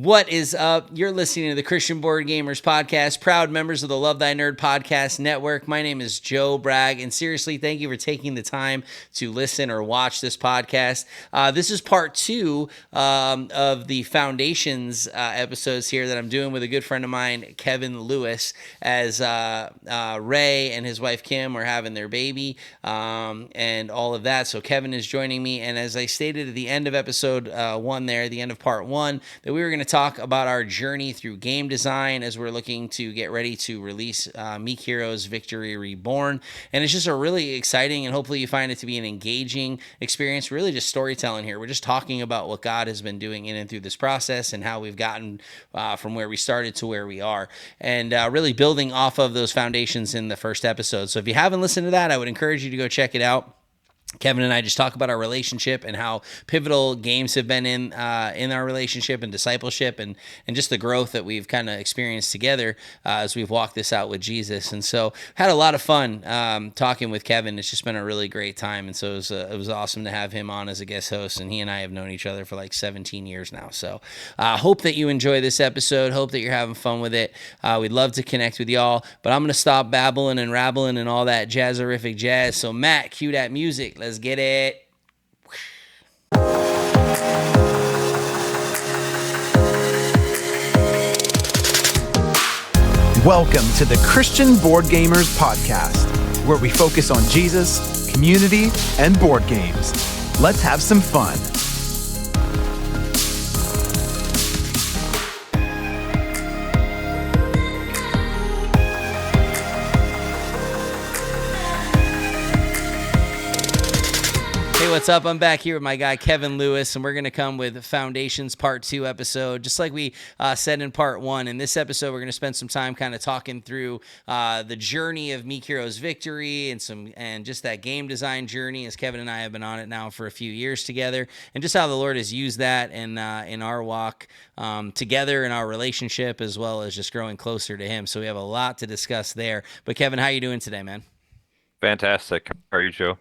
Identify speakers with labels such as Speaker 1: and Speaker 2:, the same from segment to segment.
Speaker 1: What is up? You're listening to the Christian Board Gamers Podcast, proud members of the Love Thy Nerd Podcast Network. My name is Joe Bragg, and seriously, thank you for taking the time to listen or watch this podcast. This is part two of the Foundations episodes here that I'm doing with a good friend of mine, Kevin Lewis, as Ray and his wife Kim are having their baby and all of that. So Kevin is joining me, and as I stated at the end of episode one there, the end of part one, that we were going to talk about our journey through game design as we're looking to get ready to release Meek Heroes Victory Reborn. And it's just a really exciting, and hopefully you find it to be an engaging experience, really just storytelling here. We're just talking about what God has been doing in and through this process and how we've gotten from where we started to where we are, and really building off of those foundations in the first episode. So if you haven't listened to that, I would encourage you to go check it out. Kevin and I just talk about our relationship and how pivotal games have been in our relationship and discipleship and just the growth that we've kind of experienced together as we've walked this out with Jesus. And so had a lot of fun talking with Kevin. It's just been a really great time. And so it was awesome to have him on as a guest host. And he and I have known each other for like 17 years now. So hope that you enjoy this episode. Hope that you're having fun with it. We'd love to connect with y'all. But I'm going to stop babbling and rabbling and all that jazzerific jazz. So Matt, cue that music. Let's get it.
Speaker 2: Welcome to the Christian Board Gamers Podcast, where we focus on Jesus, community, and board games. Let's have some fun.
Speaker 1: Hey, what's up? I'm back here with my guy, Kevin Lewis, and we're going to come with Foundations Part 2 episode, just like we said in Part 1. In this episode, we're going to spend some time kind of talking through the journey of Meek Heroes Victory and just that game design journey, as Kevin and I have been on it now for a few years together, and just how the Lord has used that in our walk together in our relationship, as well as just growing closer to Him. So we have a lot to discuss there. But Kevin, how are you doing today, man?
Speaker 3: Fantastic. How are you, Joe?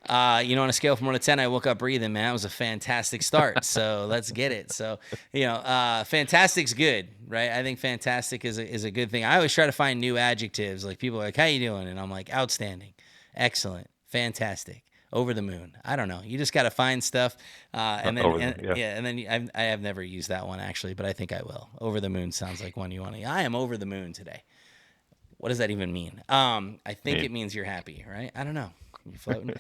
Speaker 1: On a scale from 1 to 10, I woke up breathing, man. It was a fantastic start. So let's get it. So, fantastic's good, right? I think fantastic is a good thing. I always try to find new adjectives. Like people are like, how you doing? And I'm like, outstanding, excellent, fantastic, over the moon. I don't know. You just got to find stuff. And then I have never used that one actually, but I think I will. Over the moon sounds like one you want to. I am over the moon today. What does that even mean? I think it means you're happy, right? I don't know. You floating?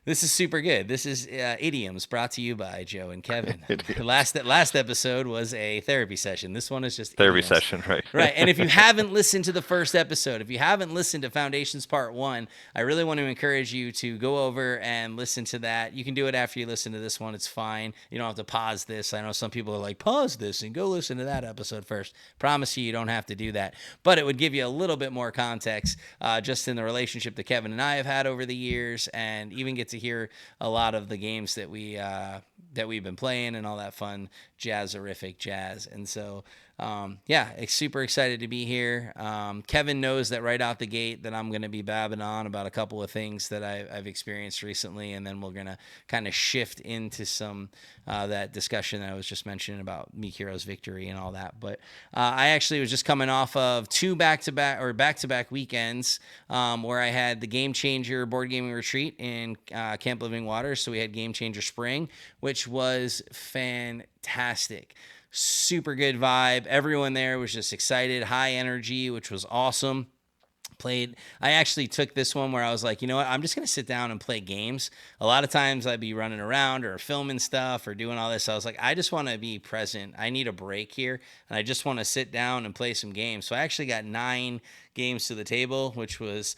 Speaker 1: This is super good. This is Idioms, brought to you by Joe and Kevin. Last episode was a therapy session. This one is just
Speaker 3: therapy
Speaker 1: idioms.
Speaker 3: Session, right?
Speaker 1: Right. And if you haven't listened to the first episode, if you haven't listened to Foundations Part 1, I really want to encourage you to go over and listen to that. You can do it after you listen to this one. It's fine. You don't have to pause this. I know some people are like, pause this and go listen to that episode first. Promise you don't have to do that. But it would give you a little bit more context just in the relationship that Kevin and I have had over the years, and even get to hear a lot of the games that we've been playing and all that fun jazzerific jazz. And so super excited to be here. Kevin knows that right out the gate that I'm going to be babbling on about a couple of things that I've experienced recently, and then we're going to kind of shift into some that discussion that I was just mentioning about Meek Heroes Victory and all that. But I actually was just coming off of two back-to-back weekends where I had the Game Changer board gaming retreat in Camp Living Waters. So we had Game Changer Spring, which was fantastic. Super good vibe. Everyone there was just excited, high energy, which was awesome. I actually took this one where I was like, you know what, I'm just going to sit down and play games. A lot of times I'd be running around or filming stuff or doing all this. I was like, I just want to be present. I need a break here, and I just want to sit down and play some games. So I actually got 9 games to the table, which was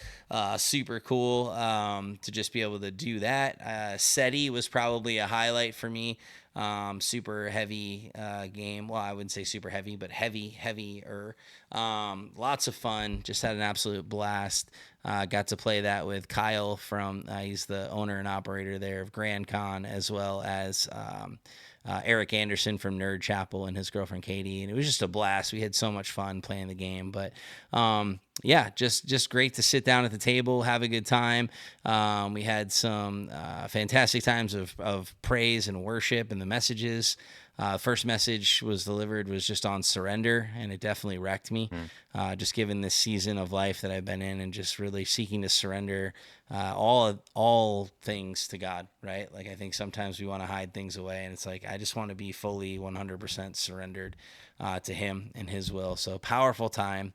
Speaker 1: super cool to just be able to do that. SETI was probably a highlight for me. Super heavy game. Well, I wouldn't say super heavy, but heavier. Lots of fun. Just had an absolute blast. Got to play that with Kyle from, he's the owner and operator there of Grand Con, as well as Eric Anderson from Nerd Chapel and his girlfriend Katie, and it was just a blast. We had so much fun playing the game, but just great to sit down at the table, have a good time. We had some fantastic times of praise and worship and the messages. First message was delivered was just on surrender, and it definitely wrecked me. Just given this season of life that I've been in, and just really seeking to surrender all things to God, right? Like I think sometimes we want to hide things away, and it's like I just want to be fully 100% surrendered to Him and His will. So powerful time.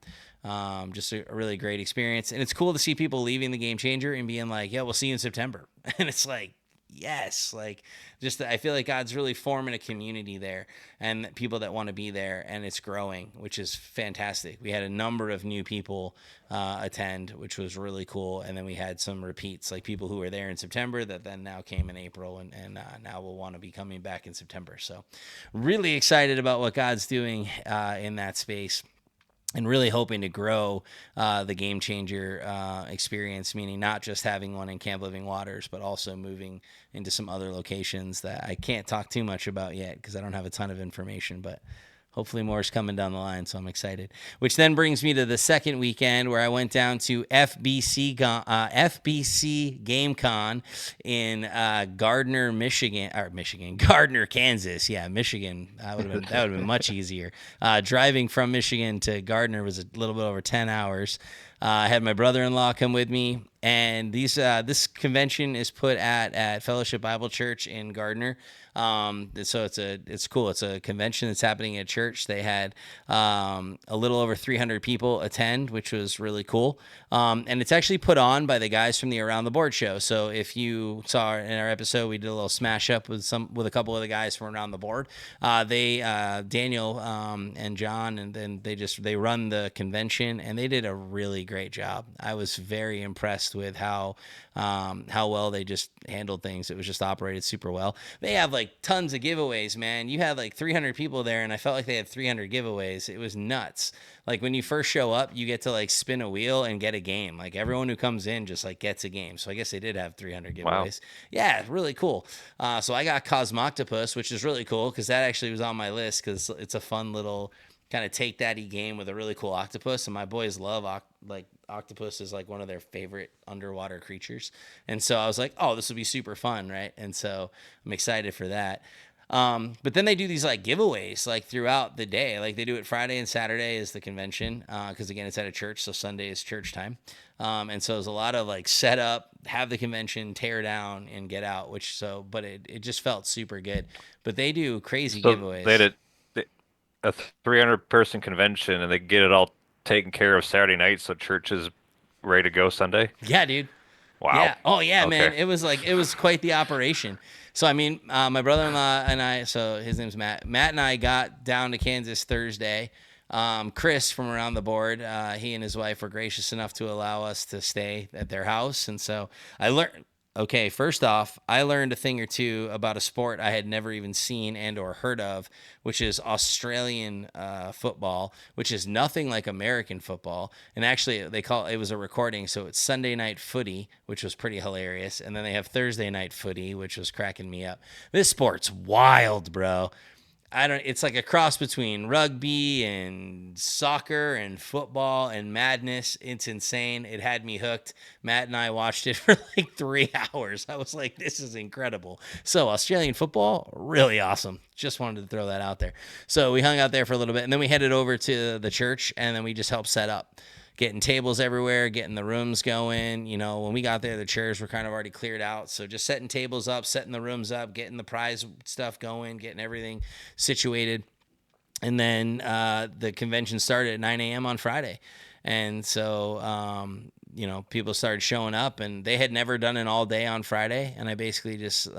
Speaker 1: Just a really great experience, and it's cool to see people leaving the Game Changer and being like, "Yeah, we'll see you in September," and it's like, yes, like just I feel like God's really forming a community there and people that want to be there, and it's growing, which is fantastic. We had a number of new people attend, which was really cool, and then we had some repeats, like people who were there in September that then now came in April and now will want to be coming back in September. So really excited about what God's doing in that space. And really hoping to grow the Game Changer experience, meaning not just having one in Camp Living Waters, but also moving into some other locations that I can't talk too much about yet because I don't have a ton of information, but hopefully more is coming down the line, so I'm excited. Which then brings me to the second weekend where I went down to FBC Game Con in Gardner, Gardner, Kansas. Yeah, Michigan. That would have been much easier. Driving from Michigan to Gardner was a little bit over 10 hours. I had my brother-in-law come with me, and this convention is put at Fellowship Bible Church in Gardner. So it's cool. It's a convention that's happening at church. They had a little over 300 people attend, which was really cool. And it's actually put on by the guys from the Around the Board show. So if you saw in our episode, we did a little smash up with a couple of the guys from Around the Board. Daniel and John, and then they run the convention, and they did a really great job. I was very impressed with how well they just handled things. It was just operated super well. They have like tons of giveaways, man. You had like 300 people there, and I felt like they had 300 giveaways. It was nuts. Like when you first show up, you get to like spin a wheel and get a game. Like everyone who comes in just like gets a game. So I guess they did have 300 giveaways. Wow. Yeah, really cool. So I got Cosmoctopus, which is really cool because that actually was on my list because it's a fun little kind of take that game with a really cool octopus, and my boys love octopus is like one of their favorite underwater creatures, and so I was like, oh, this will be super fun, right? And so I'm excited for that. But then they do these like giveaways like throughout the day. Like they do it Friday and Saturday is the convention because again it's at a church, so Sunday is church time. And so there's a lot of like set up, have the convention, tear down, and get out. But it just felt super good. But they do crazy giveaways.
Speaker 3: They had a 300-person convention, and they get it all taken care of Saturday night, so church is ready to go Sunday.
Speaker 1: Yeah, dude.
Speaker 3: Wow.
Speaker 1: Yeah. Oh, yeah,
Speaker 3: Okay.
Speaker 1: man. It was quite the operation. So, I mean, my brother-in-law and I, so his name's Matt. Matt and I got down to Kansas Thursday. Chris from Around the Board, he and his wife were gracious enough to allow us to stay at their house. And so I learned, okay, first off, I learned a thing or two about a sport I had never even seen and or heard of, which is Australian football, which is nothing like American football. And actually, it was a recording, so it's Sunday night footy, which was pretty hilarious. And then they have Thursday night footy, which was cracking me up. This sport's wild, bro. It's like a cross between rugby and soccer and football and madness. It's insane. It had me hooked. Matt and I watched it for like 3 hours. I was like, this is incredible. So Australian football, really awesome. Just wanted to throw that out there. So we hung out there for a little bit, and then we headed over to the church, and then we just helped set up. Getting tables everywhere, getting the rooms going. You know, when we got there, the chairs were kind of already cleared out. So just setting tables up, setting the rooms up, getting the prize stuff going, getting everything situated. And then the convention started at 9 a.m. on Friday. And so, people started showing up, and they had never done an all day on Friday. And I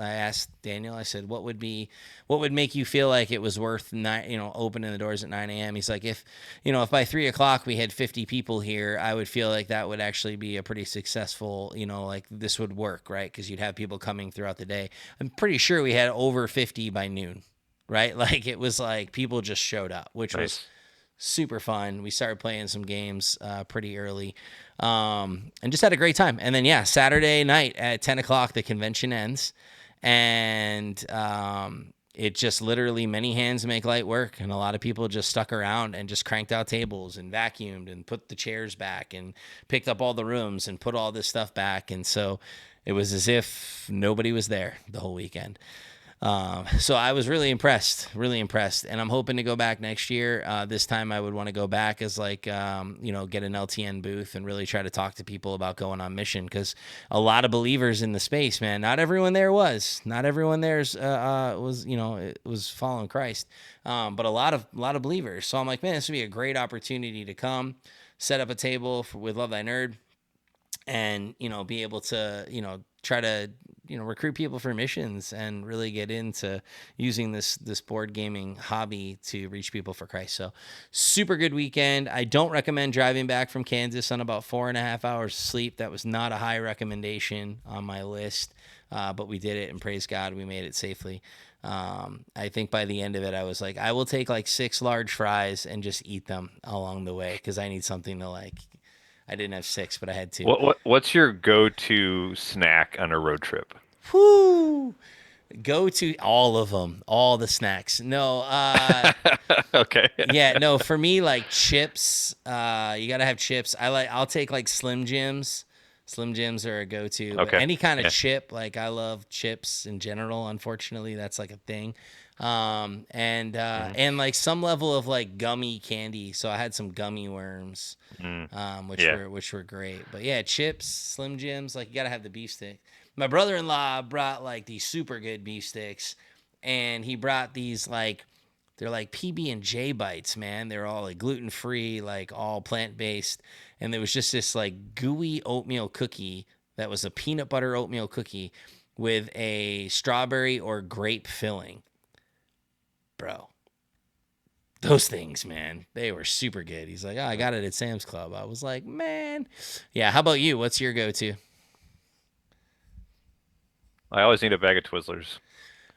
Speaker 1: asked Daniel, I said, what would make you feel like it was worth opening the doors at 9 a.m. He's like, if by 3 o'clock we had 50 people here, I would feel like that would actually be a pretty successful, like this would work, right? Because you'd have people coming throughout the day. I'm pretty sure we had over 50 by noon, right? Like it was like people just showed up, which was super fun. We started playing some games pretty early and just had a great time. And then, Saturday night at 10 o'clock, the convention ends. And it just literally many hands make light work. And a lot of people just stuck around and just cranked out tables and vacuumed and put the chairs back and picked up all the rooms and put all this stuff back. And so it was as if nobody was there the whole weekend. So I was really impressed, and I'm hoping to go back next year. This time I would want to go back as like, get an LTN booth and really try to talk to people about going on mission, because a lot of believers in the space, man. Not everyone there was. Not everyone there's was it was following Christ, but a lot of believers. So I'm like, man, this would be a great opportunity to come set up a table with Love Thy Nerd, and be able to try to recruit people for missions and really get into using this board gaming hobby to reach people for Christ. So super good weekend. I don't recommend driving back from Kansas on about 4.5 hours of sleep. That was not a high recommendation on my list, but we did it, and praise God we made it safely. I think by the end of it, I was like, I will take like 6 large fries and just eat them along the way, because I need something to like. I didn't have 6, but I had 2.
Speaker 3: What's your go-to snack on a road trip?
Speaker 1: Whoo! Go to all of them, all the snacks. No,
Speaker 3: Okay.
Speaker 1: yeah, no. For me, like chips. You gotta have chips. I'll take like Slim Jims. Slim Jims are a go-to. But
Speaker 3: Okay.
Speaker 1: any kind of
Speaker 3: Yeah.
Speaker 1: chip, like I love chips in general. Unfortunately, that's like a thing. And like some level of like gummy candy. So I had some gummy worms, which were great. But yeah, chips, Slim Jims. Like you gotta have the beef stick. My brother-in-law brought like these super good beef sticks, and he brought these like. They're like PB&J bites, man. They're all like gluten-free, like all plant-based. And there was just this like gooey oatmeal cookie that was a peanut butter oatmeal cookie with a strawberry or grape filling. Bro, those things, man, they were super good. He's like, oh, I got it at Sam's Club. I was like, man. Yeah, how about you? What's your go-to?
Speaker 3: I always need a bag of Twizzlers.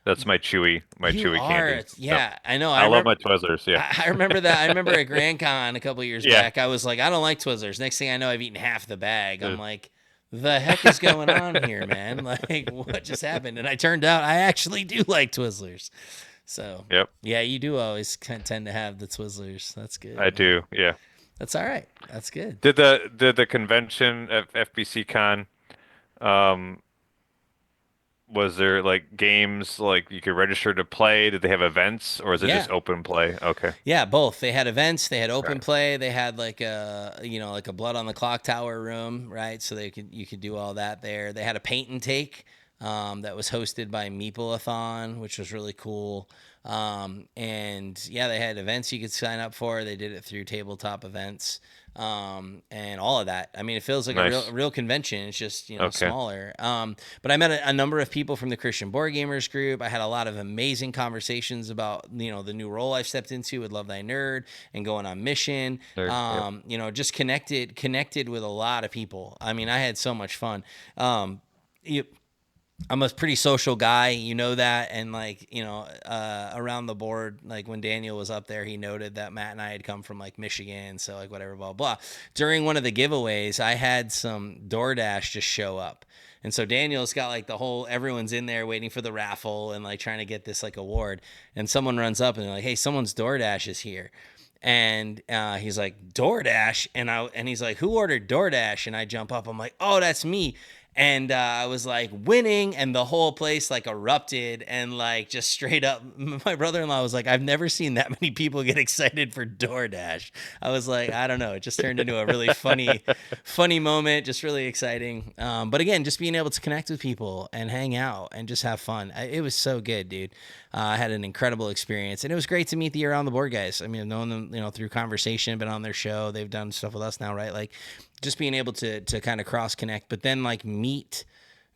Speaker 3: That's my chewy
Speaker 1: You are,
Speaker 3: candy.
Speaker 1: yeah, I know.
Speaker 3: I love
Speaker 1: remember,
Speaker 3: my Twizzlers. Yeah.
Speaker 1: I remember that. I remember at Grand Con a couple years
Speaker 3: Yeah.
Speaker 1: back, I was like, I don't like Twizzlers. Next thing I know, I've eaten half the bag. I'm like, the heck is going on here, man? Like, what just happened? And I turned out I actually do like Twizzlers. So,
Speaker 3: Yep.
Speaker 1: yeah, you do always tend to have the Twizzlers. That's good.
Speaker 3: I do. Yeah.
Speaker 1: That's all right. That's good.
Speaker 3: Did the convention at FBC Con, um, was there like games like you could register to play? Did they have events, or is it
Speaker 1: Yeah.
Speaker 3: just open play? Okay.
Speaker 1: Yeah, both. They had events, they had open
Speaker 3: Right.
Speaker 1: play, they had like a like a blood on the clock tower room, right? So you could do all that there. They had a paint and take that was hosted by Meeple-a-thon, which was really cool. And yeah, they had events you could sign up for. They did it through tabletop events. And all of that. I mean, it feels like
Speaker 3: Nice.
Speaker 1: a real convention. It's just,
Speaker 3: Okay.
Speaker 1: smaller. But I met a number of people from the Christian Board Gamers group. I had a lot of amazing conversations about, the new role I've stepped into with Love Thy Nerd and going on mission. Just connected with a lot of people. I mean, I had so much fun. I'm a pretty social guy, that, and like, around the board, like when Daniel was up there, he noted that Matt and I had come from like Michigan, so like whatever, blah, blah. During one of the giveaways, I had some DoorDash just show up. And so Daniel's got like everyone's in there waiting for the raffle and like trying to get this like award. And someone runs up and they're like, hey, someone's DoorDash is here. And he's like, DoorDash? And he's like, who ordered DoorDash? And I jump up. I'm like, oh, that's me. And I was like winning, and the whole place like erupted, and like just straight up, my brother-in-law was like, I've never seen that many people get excited for DoorDash. I was like, I don't know. It just turned into a really funny moment, just really exciting. But again, just being able to connect with people and hang out and just have fun. It was so good, dude. I had an incredible experience, and it was great to meet the Around the Board guys. I mean, I've known them, through conversation, been on their show. They've done stuff with us now, right? Like, just being able to kind of cross connect, but then like meet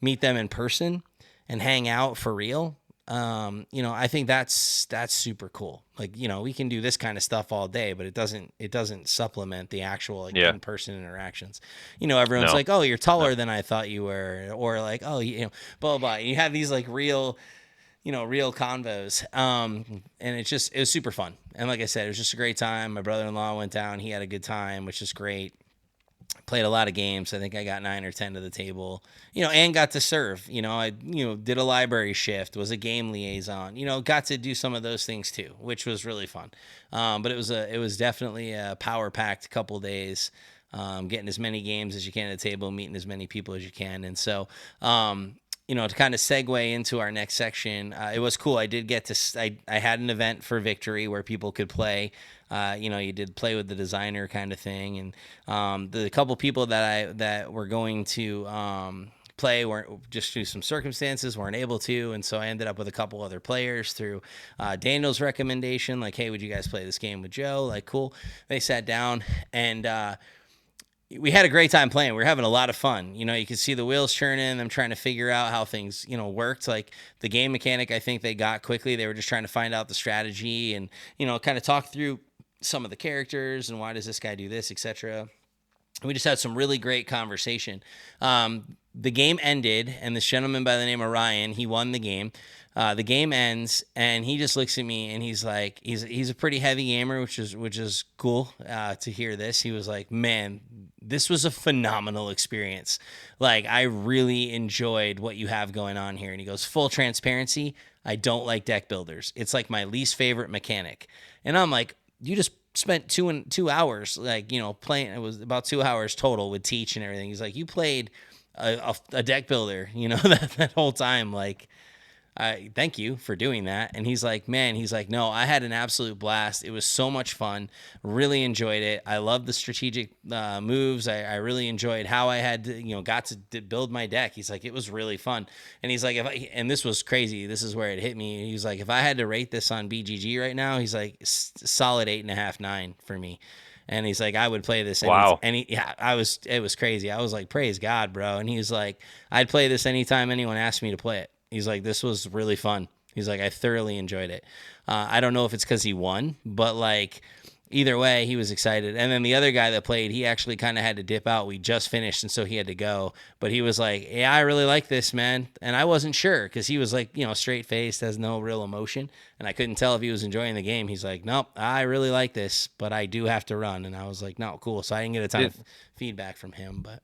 Speaker 1: them in person and hang out for real. I think that's super cool. Like, we can do this kind of stuff all day, but it doesn't supplement the actual like in-person interactions. Everyone's like, oh, you're taller than I thought you were, or like, oh, blah, blah, blah. You have these like real convos. And it was super fun. And like I said, it was just a great time. My brother-in-law went down. He had a good time, which is great. Played a lot of games. I think I got 9 or 10 to the table, and got to serve. I did a library shift, was a game liaison, got to do some of those things too, which was really fun. But it was definitely a power-packed couple days, getting as many games as you can at the table, meeting as many people as you can. And so, to kind of segue into our next section, it was cool. I did get to, I had an event for Victory where people could play. You did play with the designer kind of thing, and the couple people that were going to play weren't, just through some circumstances, weren't able to, and so I ended up with a couple other players through Daniel's recommendation. Like, hey, would you guys play this game with Joe? Like, cool. They sat down and we had a great time playing. We were having a lot of fun. You could see the wheels churning, them trying to figure out how things, worked. Like the game mechanic, I think they got quickly. They were just trying to find out the strategy and, kind of talk through some of the characters and why does this guy do this, etc. We just had some really great conversation. The game ended, and this gentleman by the name of Ryan, he won the game. The game ends, and he just looks at me, and he's like, he's a pretty heavy gamer, which is cool to hear this. He was like, man, this was a phenomenal experience. Like, I really enjoyed what you have going on here. And he goes, full transparency, I don't like deck builders. It's like my least favorite mechanic. And I'm like, you just spent 2 hours, like, playing. It was about 2 hours total with Teach and everything. He's like, you played a deck builder, that whole time. Like, thank you for doing that. And he's like, man, no, I had an absolute blast. It was so much fun. Really enjoyed it. I love the strategic moves. I really enjoyed how I had to, got to build my deck. He's like, it was really fun. And he's like, and this was crazy. This is where it hit me. He's like, if I had to rate this on BGG right now, he's like, solid 8.5, 9 for me. And he's like, I would play this.
Speaker 3: Wow.
Speaker 1: It was crazy. I was like, praise God, bro. And he was like, I'd play this anytime anyone asked me to play it. He's like, this was really fun. He's like, I thoroughly enjoyed it. I don't know if it's because he won, but like, either way, he was excited. And then the other guy that played, he actually kind of had to dip out. We just finished, and so he had to go. But he was like, yeah, I really like this, man. And I wasn't sure because he was like, straight-faced, has no real emotion. And I couldn't tell if he was enjoying the game. He's like, nope, I really like this, but I do have to run. And I was like, no, cool. So I didn't get a ton of feedback from him. But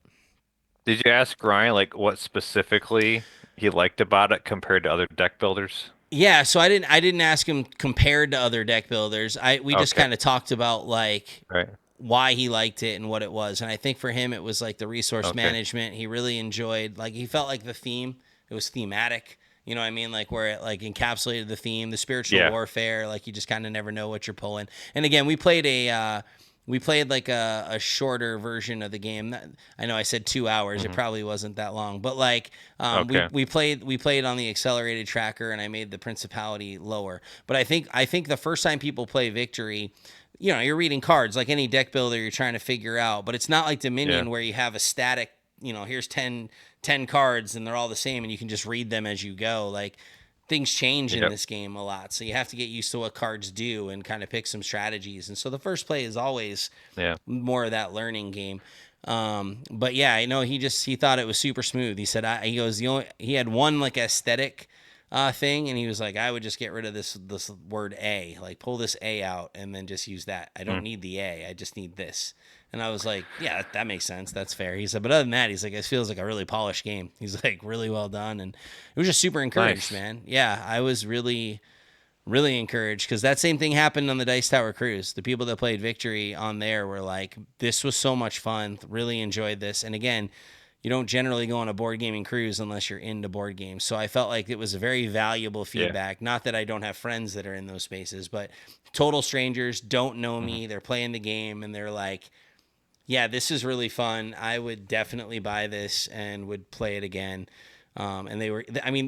Speaker 3: Did you ask Ryan like what specifically he liked about it compared to other deck builders?
Speaker 1: yeah, so I didn't ask him compared to other deck builders. We just kind of talked about like
Speaker 3: Right.
Speaker 1: why he liked it and what it was. And I think for him it was like the resource management. He really enjoyed, like, he felt like the theme, it was thematic. You know what I mean? Like where it like encapsulated the theme, the spiritual warfare, like you just kind of never know what you're pulling. And again, we played like a shorter version of the game. I know I said 2 hours. It probably wasn't that long, but like we played on the accelerated tracker, and I made the principality lower. But I think the first time people play Victory, you're reading cards like any deck builder. You're trying to figure out, but it's not like Dominion where you have a static. Here's 10 cards and they're all the same, and you can just read them as you go. Like, things change in this game a lot, so you have to get used to what cards do and kind of pick some strategies. And so the first play is always more of that learning game. But yeah, I know he thought it was super smooth. He said he had one like aesthetic thing, and he was like, I would just get rid of this word A, like pull this A out and then just use that. I don't need the A, I just need this. And I was like, yeah, that makes sense. That's fair. He said, but other than that, he's like, it feels like a really polished game. He's like, really well done. And it was just super encouraged, man. Yeah, I was really, really encouraged because that same thing happened on the Dice Tower Cruise. The people that played Victory on there were like, this was so much fun. Really enjoyed this. And again, you don't generally go on a board gaming cruise unless you're into board games. So I felt like it was a very valuable feedback. Not that I don't have friends that are in those spaces, but total strangers, don't know me. They're playing the game and they're like, yeah, this is really fun. I would definitely buy this and would play it again. And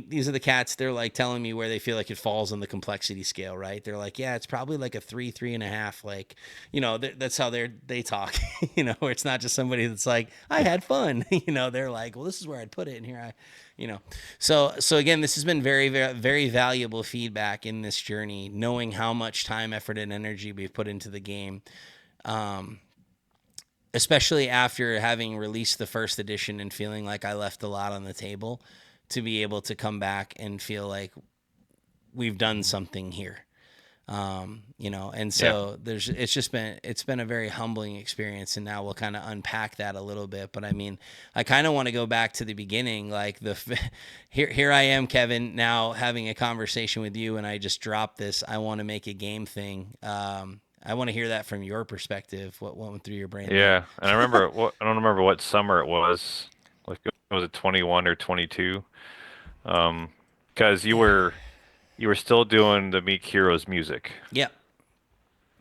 Speaker 1: these are the cats. They're like telling me where they feel like it falls on the complexity scale, right? They're like, yeah, it's probably like a 3.5. Like, that's how they talk, where it's not just somebody that's like, I had fun, they're like, well, this is where I'd put it. And here so again, this has been very, very, very valuable feedback in this journey, knowing how much time, effort, and energy we've put into the game. Especially after having released the first edition and feeling like I left a lot on the table, to be able to come back and feel like we've done something here. And so it's been a very humbling experience, and now we'll kind of unpack that a little bit. But I mean, I kind of want to go back to the beginning, like here I am, Kevin, now having a conversation with you, and I just dropped this, I want to make a game thing. I want to hear that from your perspective. What went through your brain?
Speaker 3: Yeah, and I don't remember what summer it was. Like, was it 21 or 22? Because you were still doing the Meek Heroes music.
Speaker 1: Yep.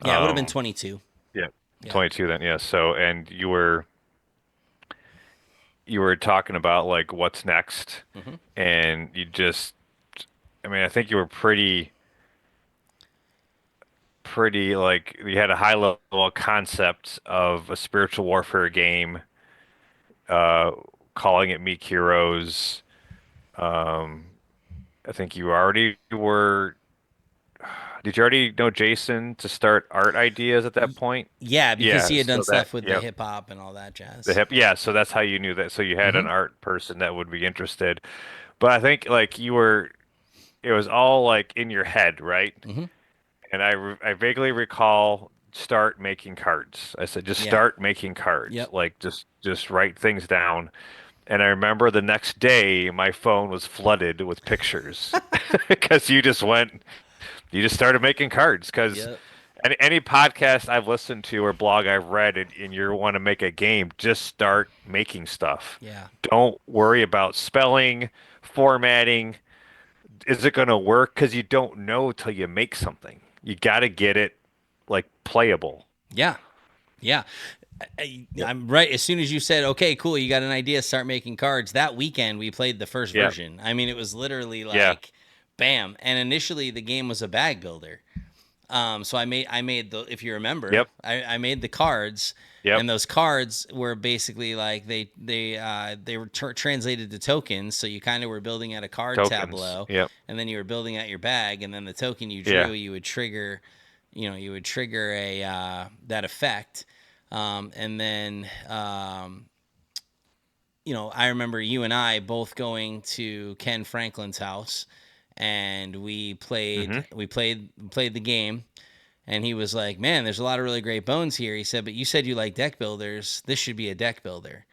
Speaker 1: Yeah, it would have been
Speaker 3: Um,
Speaker 1: 22.
Speaker 3: yeah,
Speaker 1: Yeah.
Speaker 3: 22 then. Yeah. So, and you were talking about like what's next,
Speaker 1: Hmm.
Speaker 3: and I mean, I think you were pretty like you had a high level concept of a spiritual warfare game, uh, calling it Meek Heroes. Um, I think you already were. Did you already know Jason to start art ideas at that
Speaker 1: Y-
Speaker 3: point?
Speaker 1: Yeah, because
Speaker 3: Yeah,
Speaker 1: he had done
Speaker 3: so that,
Speaker 1: stuff with the
Speaker 3: yep,
Speaker 1: hip hop and all that
Speaker 3: the
Speaker 1: jazz.
Speaker 3: hip, yeah, so that's how you knew that. So you had
Speaker 1: Hmm.
Speaker 3: an art person that would be interested. But I think like it was all like in your head, right?
Speaker 1: Hmm.
Speaker 3: And I vaguely recall start making cards. I said just
Speaker 1: Yeah.
Speaker 3: start making cards,
Speaker 1: Yep.
Speaker 3: like just write things down. And I remember the next day my phone was flooded with pictures because you just started making cards because
Speaker 1: Yep.
Speaker 3: any podcast I've listened to or blog I've read and you want to make a game, just start making stuff.
Speaker 1: Yeah.
Speaker 3: Don't worry about spelling, formatting. Is it going to work? Because you don't know till you make something. You got to get it like playable.
Speaker 1: Yeah. Yeah.
Speaker 3: Yep.
Speaker 1: I'm right. As soon as you said, okay, cool, you got an idea, start making cards. That weekend, we played the first
Speaker 3: Yeah.
Speaker 1: version. I mean, it was literally
Speaker 3: Yeah.
Speaker 1: like, bam. And initially, the game was a bag builder. So I made the if you remember,
Speaker 3: Yep.
Speaker 1: I made the cards,
Speaker 3: Yep.
Speaker 1: and those cards were basically like they were translated to tokens. So you kind of were building out a card
Speaker 3: Tokens.
Speaker 1: tableau,
Speaker 3: Yep.
Speaker 1: and then you were building out your bag, and then the token you drew,
Speaker 3: Yeah.
Speaker 1: you would trigger, a that effect, and then I remember you and I both going to Ken Franklin's house, and we
Speaker 3: Hmm.
Speaker 1: played we played played the game, and he was like, "Man, there's a lot of really great bones here." He said, "But you said you like deck builders. This should be a deck builder."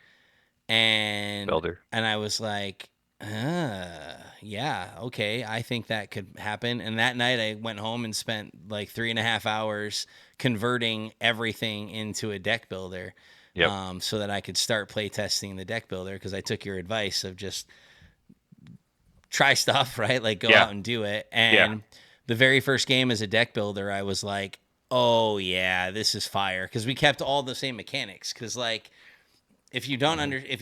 Speaker 1: And
Speaker 3: Builder.
Speaker 1: I was like, yeah, okay, I think that could happen." And that night, I went home and spent like 3.5 hours converting everything into a deck builder,
Speaker 3: Yep.
Speaker 1: so that I could start playtesting the deck builder. Because I took your advice of just try stuff, right? Like go
Speaker 3: Yeah.
Speaker 1: out and do it.
Speaker 3: Yeah.
Speaker 1: And the very first game as a deck builder, I was like, oh yeah, this is fire. Because we kept all the same mechanics. Because like
Speaker 3: Hmm.
Speaker 1: if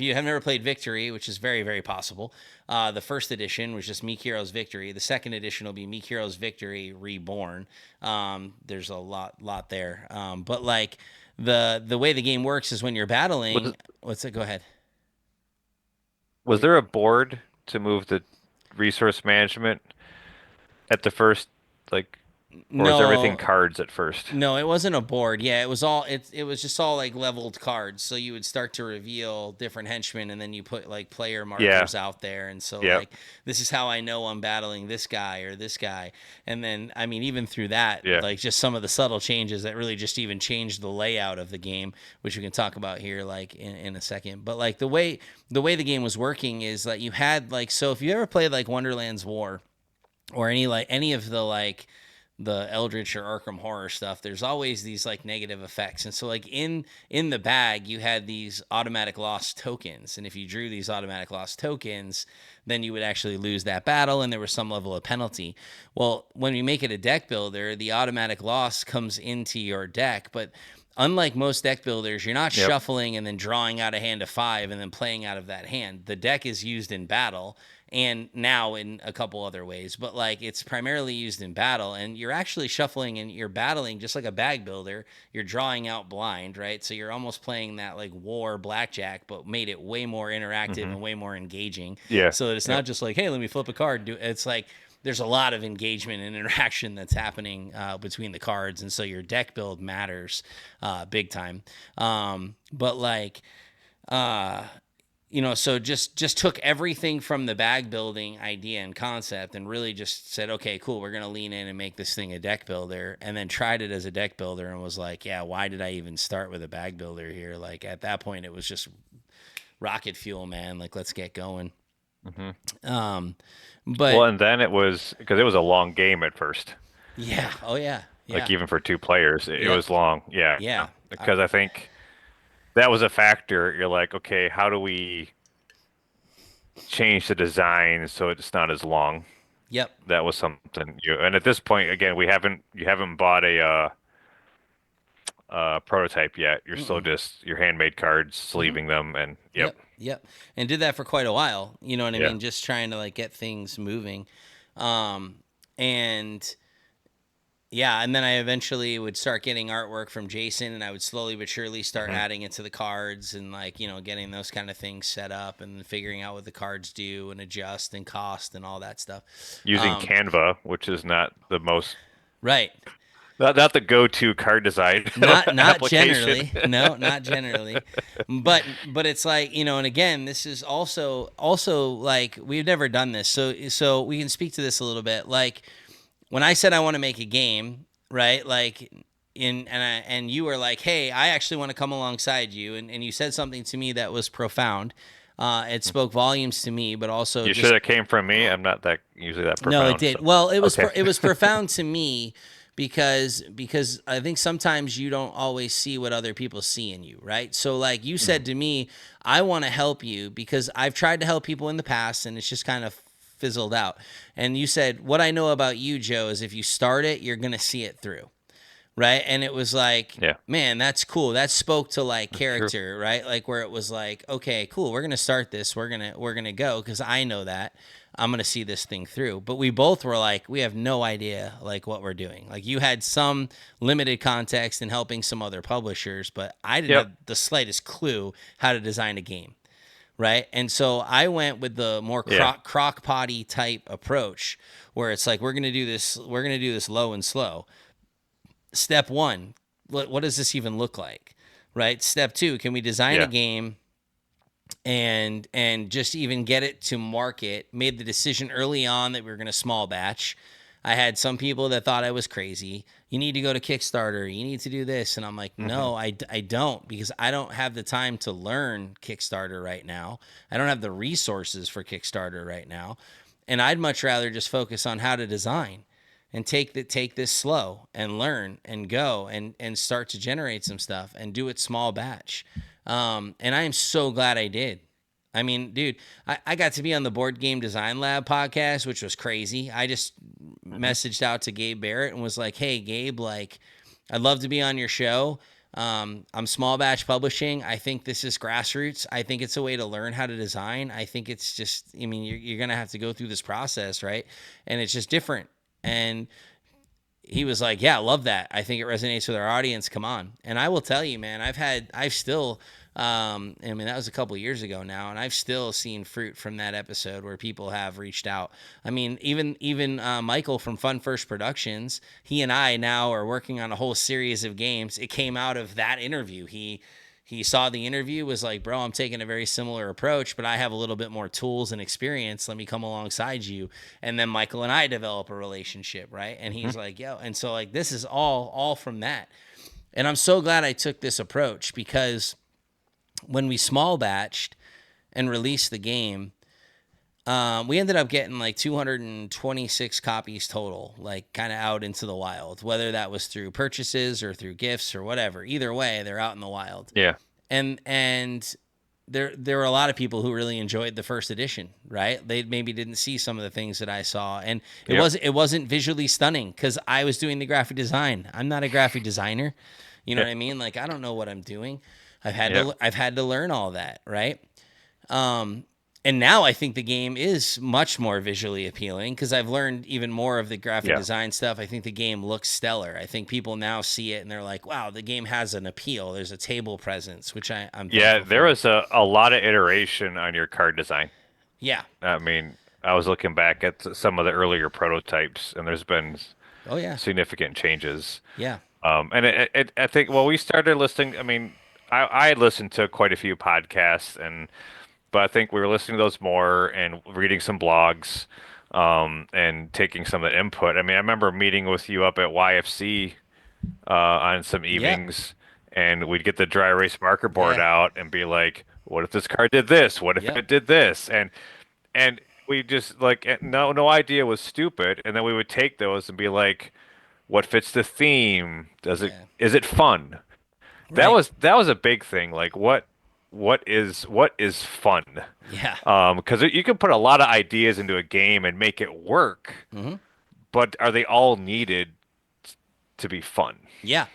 Speaker 1: you have never played Victory, which is very very possible, the first edition was just Meek Heroes Victory. The second edition will be Meek Heroes Victory Reborn. There's a lot there, but like the way the game works is when you're battling.
Speaker 3: Was
Speaker 1: What's it? Go ahead.
Speaker 3: was there a board to move the resource management at the first, like, or is everything
Speaker 1: No,
Speaker 3: cards at first?
Speaker 1: no, it wasn't a board. Yeah, it was just all like leveled cards. So you would start to reveal different henchmen, and then you put like player
Speaker 3: Yeah.
Speaker 1: markers out there. And so
Speaker 3: Yep.
Speaker 1: like this is how I know I'm battling this guy or this guy. And then I mean even through that,
Speaker 3: Yeah.
Speaker 1: like just some of the subtle changes that really just even changed the layout of the game, which we can talk about here like in a second. But like the way the game was working is like you had like, so if you ever played like Wonderland's War, or any of the like the Eldritch or Arkham horror stuff, there's always these like negative effects. And so like in the bag you had these automatic loss tokens, and if you drew these automatic loss tokens, then you would actually lose that battle, and there was some level of penalty. Well, when you make it a deck builder, the automatic loss comes into your deck, but unlike most deck builders, you're not
Speaker 3: Yep.
Speaker 1: shuffling and then drawing out a hand of five and then playing out of that hand. The deck is used in battle, and now in a couple other ways, but like it's primarily used in battle, and you're actually shuffling and you're battling just like a bag builder. You're drawing out blind, right? So you're almost playing that like war blackjack, but made it way more interactive
Speaker 3: Hmm.
Speaker 1: and way more engaging,
Speaker 3: Yeah.
Speaker 1: so that it's
Speaker 3: Yep.
Speaker 1: not just like, hey, let me flip a card. It's like there's a lot of engagement and interaction that's happening between the cards, and so your deck build matters big time. But like, uh, so just took everything from the bag building idea and concept, and really just said, okay, cool, we're gonna lean in and make this thing a deck builder, and then tried it as a deck builder and was like, yeah, why did I even start with a bag builder here? Like at that point, it was just rocket fuel, man. Like let's get going.
Speaker 3: Hmm.
Speaker 1: Um,
Speaker 3: Well,
Speaker 1: but
Speaker 3: and then it was because it was a long game at first.
Speaker 1: yeah, oh yeah,
Speaker 3: Like
Speaker 1: yeah,
Speaker 3: even for two players, it
Speaker 1: yep,
Speaker 3: was long. Yeah.
Speaker 1: yeah.
Speaker 3: Because I think that was a factor. You're like, okay, how do we change the design so it's not as long.
Speaker 1: Yep.
Speaker 3: That was something and at this point, again, you haven't bought a prototype yet. You're still
Speaker 1: Mm-mm.
Speaker 3: just your handmade cards,
Speaker 1: Mm-hmm.
Speaker 3: sleeving them, and yep,
Speaker 1: Yep. Yep. And did that for quite a while. You know what I
Speaker 3: yeah.
Speaker 1: mean? Just trying to like get things moving. Um, and yeah, and then I eventually would start getting artwork from Jason, and I would slowly but surely start
Speaker 3: hmm
Speaker 1: adding it to the cards and like getting those kind of things set up and figuring out what the cards do and adjust and cost and all that stuff.
Speaker 3: Using
Speaker 1: Um,
Speaker 3: Canva, which is not the most
Speaker 1: right.
Speaker 3: not the go-to card design
Speaker 1: Not
Speaker 3: application.
Speaker 1: generally. No, not generally. But it's like, and again, this is also like we've never done this. So we can speak to this a little bit. Like when I said I want to make a game, right? Like and you were like, "Hey, I actually want to come alongside you." And you said something to me that was profound. It spoke volumes to me, but also
Speaker 3: You sure
Speaker 1: just
Speaker 3: that came from me? I'm not that usually that
Speaker 1: no, it
Speaker 3: profound,
Speaker 1: did.
Speaker 3: so
Speaker 1: Well,
Speaker 3: okay.
Speaker 1: it was profound to me because I think sometimes you don't always see what other people see in you, right? So like you said
Speaker 3: Mhm.
Speaker 1: to me, I want to help you because I've tried to help people in the past and it's just kind of fizzled out. And you said, "What I know about you, Joe, is if you start it, you're going to see it through." Right? And it was like,
Speaker 3: Yeah,
Speaker 1: man, that's cool. That spoke to like
Speaker 3: that's true.
Speaker 1: character, right? Like where it was like, okay, cool, we're gonna start this. We're gonna go because I know that I'm gonna see this thing through. But we both were like, we have no idea like what we're doing. Like you had some limited context in helping some other publishers, but I didn't
Speaker 3: Yep.
Speaker 1: have the slightest clue how to design a game. Right. And so I went with the more
Speaker 3: Yeah.
Speaker 1: crock potty type approach where it's like we're gonna do this low and slow. Step one, what does this even look like? Right. Step two, can we design a
Speaker 3: Yeah.
Speaker 1: game and just even get it to market? Made the decision early on that we were going to small batch. I had some people that thought I was crazy. You need to go to Kickstarter. You need to do this. And I'm like,
Speaker 3: hmm
Speaker 1: no, I don't because I don't have the time to learn Kickstarter right now. I don't have the resources for Kickstarter right now. And I'd much rather just focus on how to design and take this slow and learn and go and start to generate some stuff and do it small batch. And I am so glad I did. I mean, dude, I got to be on the Board Game Design Lab podcast, which was crazy. I just
Speaker 3: hmm
Speaker 1: messaged out to Gabe Barrett and was like, "Hey, Gabe, like, I'd love to be on your show. I'm small batch publishing. I think this is grassroots. I think it's a way to learn how to design. I think it's just, I mean, you're going to have to go through this process, right? And it's just different." And he was like, "Yeah, I love that. I think it resonates with our audience. Come on." And I will tell you, man, I've still, I mean, that was a couple years ago now, and I've still seen fruit from that episode where people have reached out. I mean, even Michael from Fun First Productions, he and I now are working on a whole series of games. It came out of that interview. He saw the interview, was like, "Bro, I'm taking a very similar approach, but I have a little bit more tools and experience. Let me come alongside you." And then Michael and I develop a relationship, right? And
Speaker 3: hmm
Speaker 1: he's like, "Yo," and so like this is all from that. And I'm so glad I took this approach because when we small batched and released the game, we ended up getting like 226 copies total, like kind of out into the wild, whether that was through purchases or through gifts or whatever. Either way, they're out in the wild.
Speaker 3: Yeah.
Speaker 1: And there were a lot of people who really enjoyed the first edition, right? They maybe didn't see some of the things that I saw, and
Speaker 3: Yep.
Speaker 1: it wasn't visually stunning because I was doing the graphic design. I'm not a graphic designer, you know
Speaker 3: Yeah.
Speaker 1: what I mean? Like I don't know what I'm doing.
Speaker 3: Yep.
Speaker 1: I've had to learn all that, right? Um, and now I think the game is much more visually appealing because I've learned even more of the graphic
Speaker 3: Yeah.
Speaker 1: design stuff. I think the game looks stellar. I think people now see it and they're like, "Wow, the game has an appeal. There's a table presence," which I'm
Speaker 3: Yeah.
Speaker 1: thankful
Speaker 3: There
Speaker 1: for.
Speaker 3: was a lot of iteration on your card design.
Speaker 1: Yeah.
Speaker 3: I mean, I was looking back at some of the earlier prototypes, and there's been
Speaker 1: Oh yeah.
Speaker 3: significant changes.
Speaker 1: Yeah.
Speaker 3: And I think, well, we started listening. I mean, I had listened to quite a few podcasts, but I think we were listening to those more and reading some blogs, and taking some of the input. I mean, I remember meeting with you up at YFC, on some
Speaker 1: Yeah.
Speaker 3: evenings, and we'd get the dry erase marker board
Speaker 1: Yeah.
Speaker 3: out and be like, "What if this card did this? What if
Speaker 1: Yep.
Speaker 3: it did this?" And we just like no idea was stupid, and then we would take those and be like, "What fits the theme? Does it
Speaker 1: Yeah.
Speaker 3: is it fun?"
Speaker 1: Right.
Speaker 3: That was a big thing. Like, what is fun?
Speaker 1: Yeah.
Speaker 3: Because you can put a lot of ideas into a game and make it work,
Speaker 1: Hmm.
Speaker 3: but are they all needed to be fun?
Speaker 1: Yeah.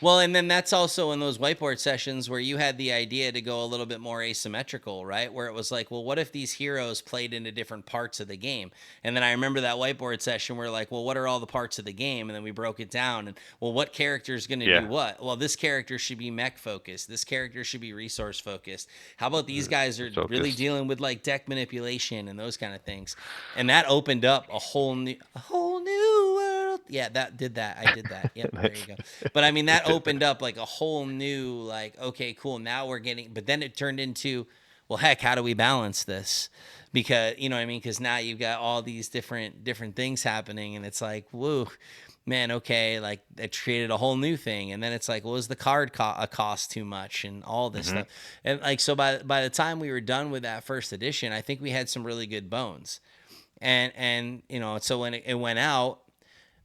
Speaker 1: Well, and then that's also in those whiteboard sessions where you had the idea to go a little bit more asymmetrical, right? Where it was like, well, what if these heroes played into different parts of the game? And then I remember that whiteboard session where like, well, what are all the parts of the game? And then we broke it down and, well, what character is going to do
Speaker 3: Yeah.
Speaker 1: what? Well, this character should be mech focused. This character should be resource focused. How about these guys are really
Speaker 3: Focused.
Speaker 1: dealing with like deck manipulation and those kind of things? And that opened up a whole new world. Yeah, that did that. I did that. Yep, there you go. But I mean, that opened up like a whole new, like, okay, cool. Now we're getting, but then it turned into, well, heck, how do we balance this? Because, you know what I mean? Because now you've got all these different things happening, and it's like, whoa, man, okay, like it created a whole new thing. And then it's like, well, is the card cost too much and all this stuff? And like, so by the time we were done with that first edition, I think we had some really good bones. And you know, so when it went out,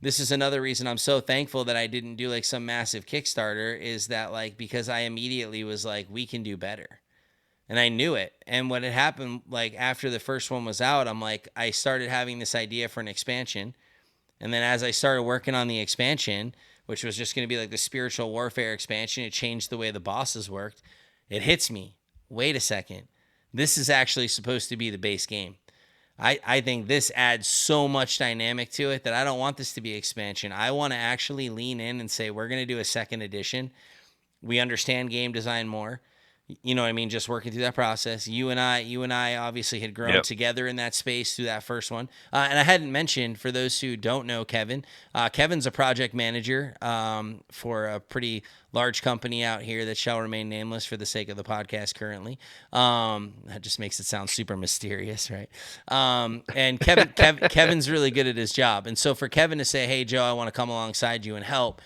Speaker 1: this is another reason I'm so thankful that I didn't do like some massive Kickstarter, is that like, because I immediately was like, we can do better. And I knew it. And what had happened, like after the first one was out, I'm like, I started having this idea for an expansion. And then as I started working on the expansion, which was just going to be like the spiritual warfare expansion, it changed the way the bosses worked. It hits me. Wait a second. This is actually supposed to be the base game. I think this adds so much dynamic to it that I don't want this to be expansion. I want to actually lean in and say, we're going to do a second edition. We understand game design more. You know what I mean? Just working through that process. You and I obviously had grown together in that space through that first one. And I hadn't mentioned, for those who don't know Kevin, Kevin's a project manager for a pretty large company out here that shall remain nameless for the sake of the podcast currently. That just makes it sound super mysterious, right? And Kevin's really good at his job. And so for Kevin to say, hey, Joe, I want to come alongside you and help,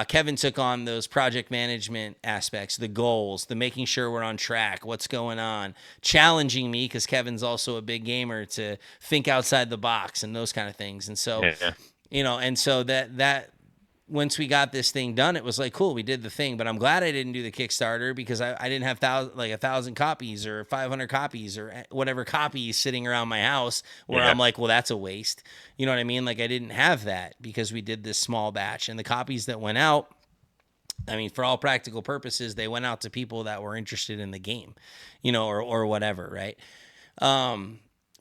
Speaker 1: Kevin took on those project management aspects, the goals, the making sure we're on track, what's going on, challenging me, because Kevin's also a big gamer, to think outside the box and those kind of things. And so, you know, and so that once we got this thing done, it was like, cool, we did the thing. But I'm glad I didn't do the Kickstarter, because I didn't have 1,000 copies or 500 copies or whatever copies sitting around my house where I'm like, well, that's a waste. You know what I mean? Like, I didn't have that because we did this small batch, and the copies that went out, I mean, for all practical purposes, they went out to people that were interested in the game, you know, or whatever, right?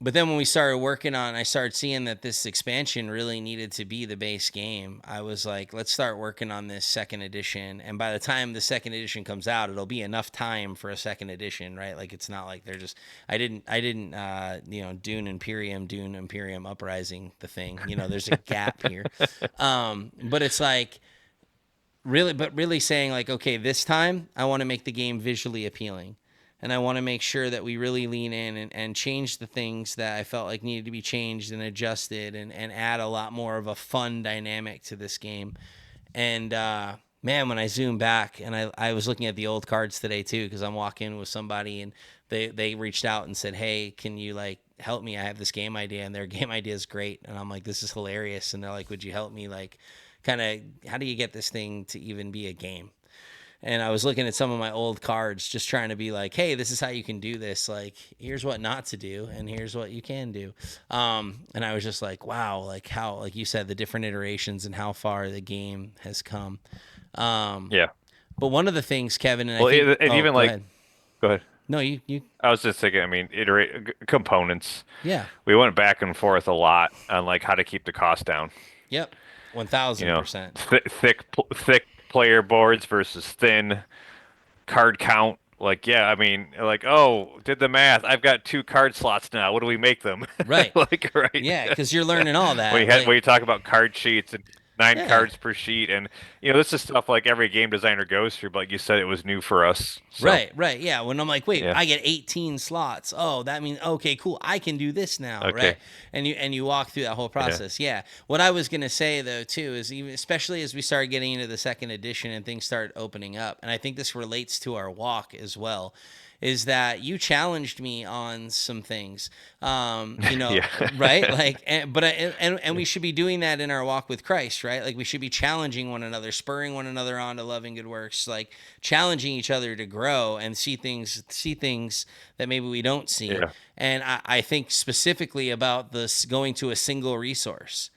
Speaker 1: But then when we started working on, I started seeing that this expansion really needed to be the base game. I was like, let's start working on this second edition. And by the time the second edition comes out, it'll be enough time for a second edition, right? Like, it's not like they're just, I didn't, you know, Dune Imperium Uprising the thing, you know, there's a gap here. But it's like, really saying like, okay, this time I want to make the game visually appealing. And I want to make sure that we really lean in and change the things that I felt like needed to be changed and adjusted, and add a lot more of a fun dynamic to this game. And man, when I zoom back, and I was looking at the old cards today too, because I'm walking with somebody and they reached out and said, hey, can you like help me? I have this game idea, and their game idea is great. And I'm like, this is hilarious. And they're like, would you help me? Like, kind of, how do you get this thing to even be a game? And I was looking at some of my old cards, just trying to be like, hey, this is how you can do this. Like, here's what not to do, and here's what you can do. And I was just like, wow, like how, like you said, the different iterations and how far the game has come. But one of the things, Kevin, and
Speaker 3: even like,
Speaker 1: ahead.
Speaker 3: Go ahead.
Speaker 1: No, you.
Speaker 3: I was just thinking, I mean, components.
Speaker 1: Yeah.
Speaker 3: We went back and forth a lot on like how to keep the cost down.
Speaker 1: Yep. 1,000%.
Speaker 3: Thick player boards versus thin card count. Like, yeah, I mean, like, oh, did the math. I've got 2 card slots now. What do we make them?
Speaker 1: Right.
Speaker 3: Like, right.
Speaker 1: Yeah, because you're learning all that.
Speaker 3: When you talk about card sheets and 9 cards per sheet, and you know, this is stuff like every game designer goes through, but like you said, it was new for us. So.
Speaker 1: Right. Yeah. When I'm like, wait, I get 18 slots. Oh, that means, okay, cool, I can do this now, right? And you walk through that whole process. Yeah. What I was gonna say though too is, even especially as we started getting into the second edition and things started opening up, and I think this relates to our walk as well, is that you challenged me on some things,
Speaker 3: Yeah.
Speaker 1: right? Like, and we should be doing that in our walk with Christ, right? Like we should be challenging one another, spurring one another on to loving good works, like challenging each other to grow and see things that maybe we don't see.
Speaker 3: Yeah.
Speaker 1: And I think specifically about this going to a single resource.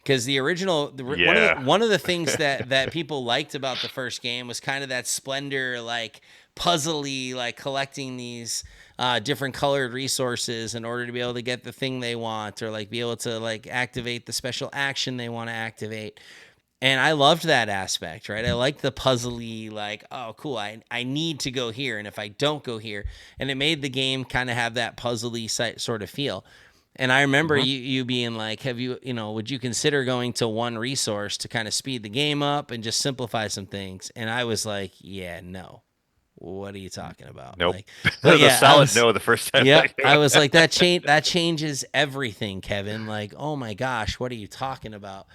Speaker 1: Because the original, one of the things that people liked about the first game was kind of that splendor, like puzzly, like collecting these different colored resources in order to be able to get the thing they want, or like be able to like activate the special action they want to activate. And I loved that aspect, right? I liked the puzzly, like, oh, cool, I need to go here, and if I don't go here, and it made the game kind of have that puzzly sort of feel. And I remember you being like, would you consider going to one resource to kind of speed the game up and just simplify some things? And I was like, yeah, no. What are you talking about?
Speaker 3: Nope.
Speaker 1: Like,
Speaker 3: That was a solid no the first time.
Speaker 1: Yeah, I was like, that changes everything, Kevin. Like, oh my gosh, what are you talking about?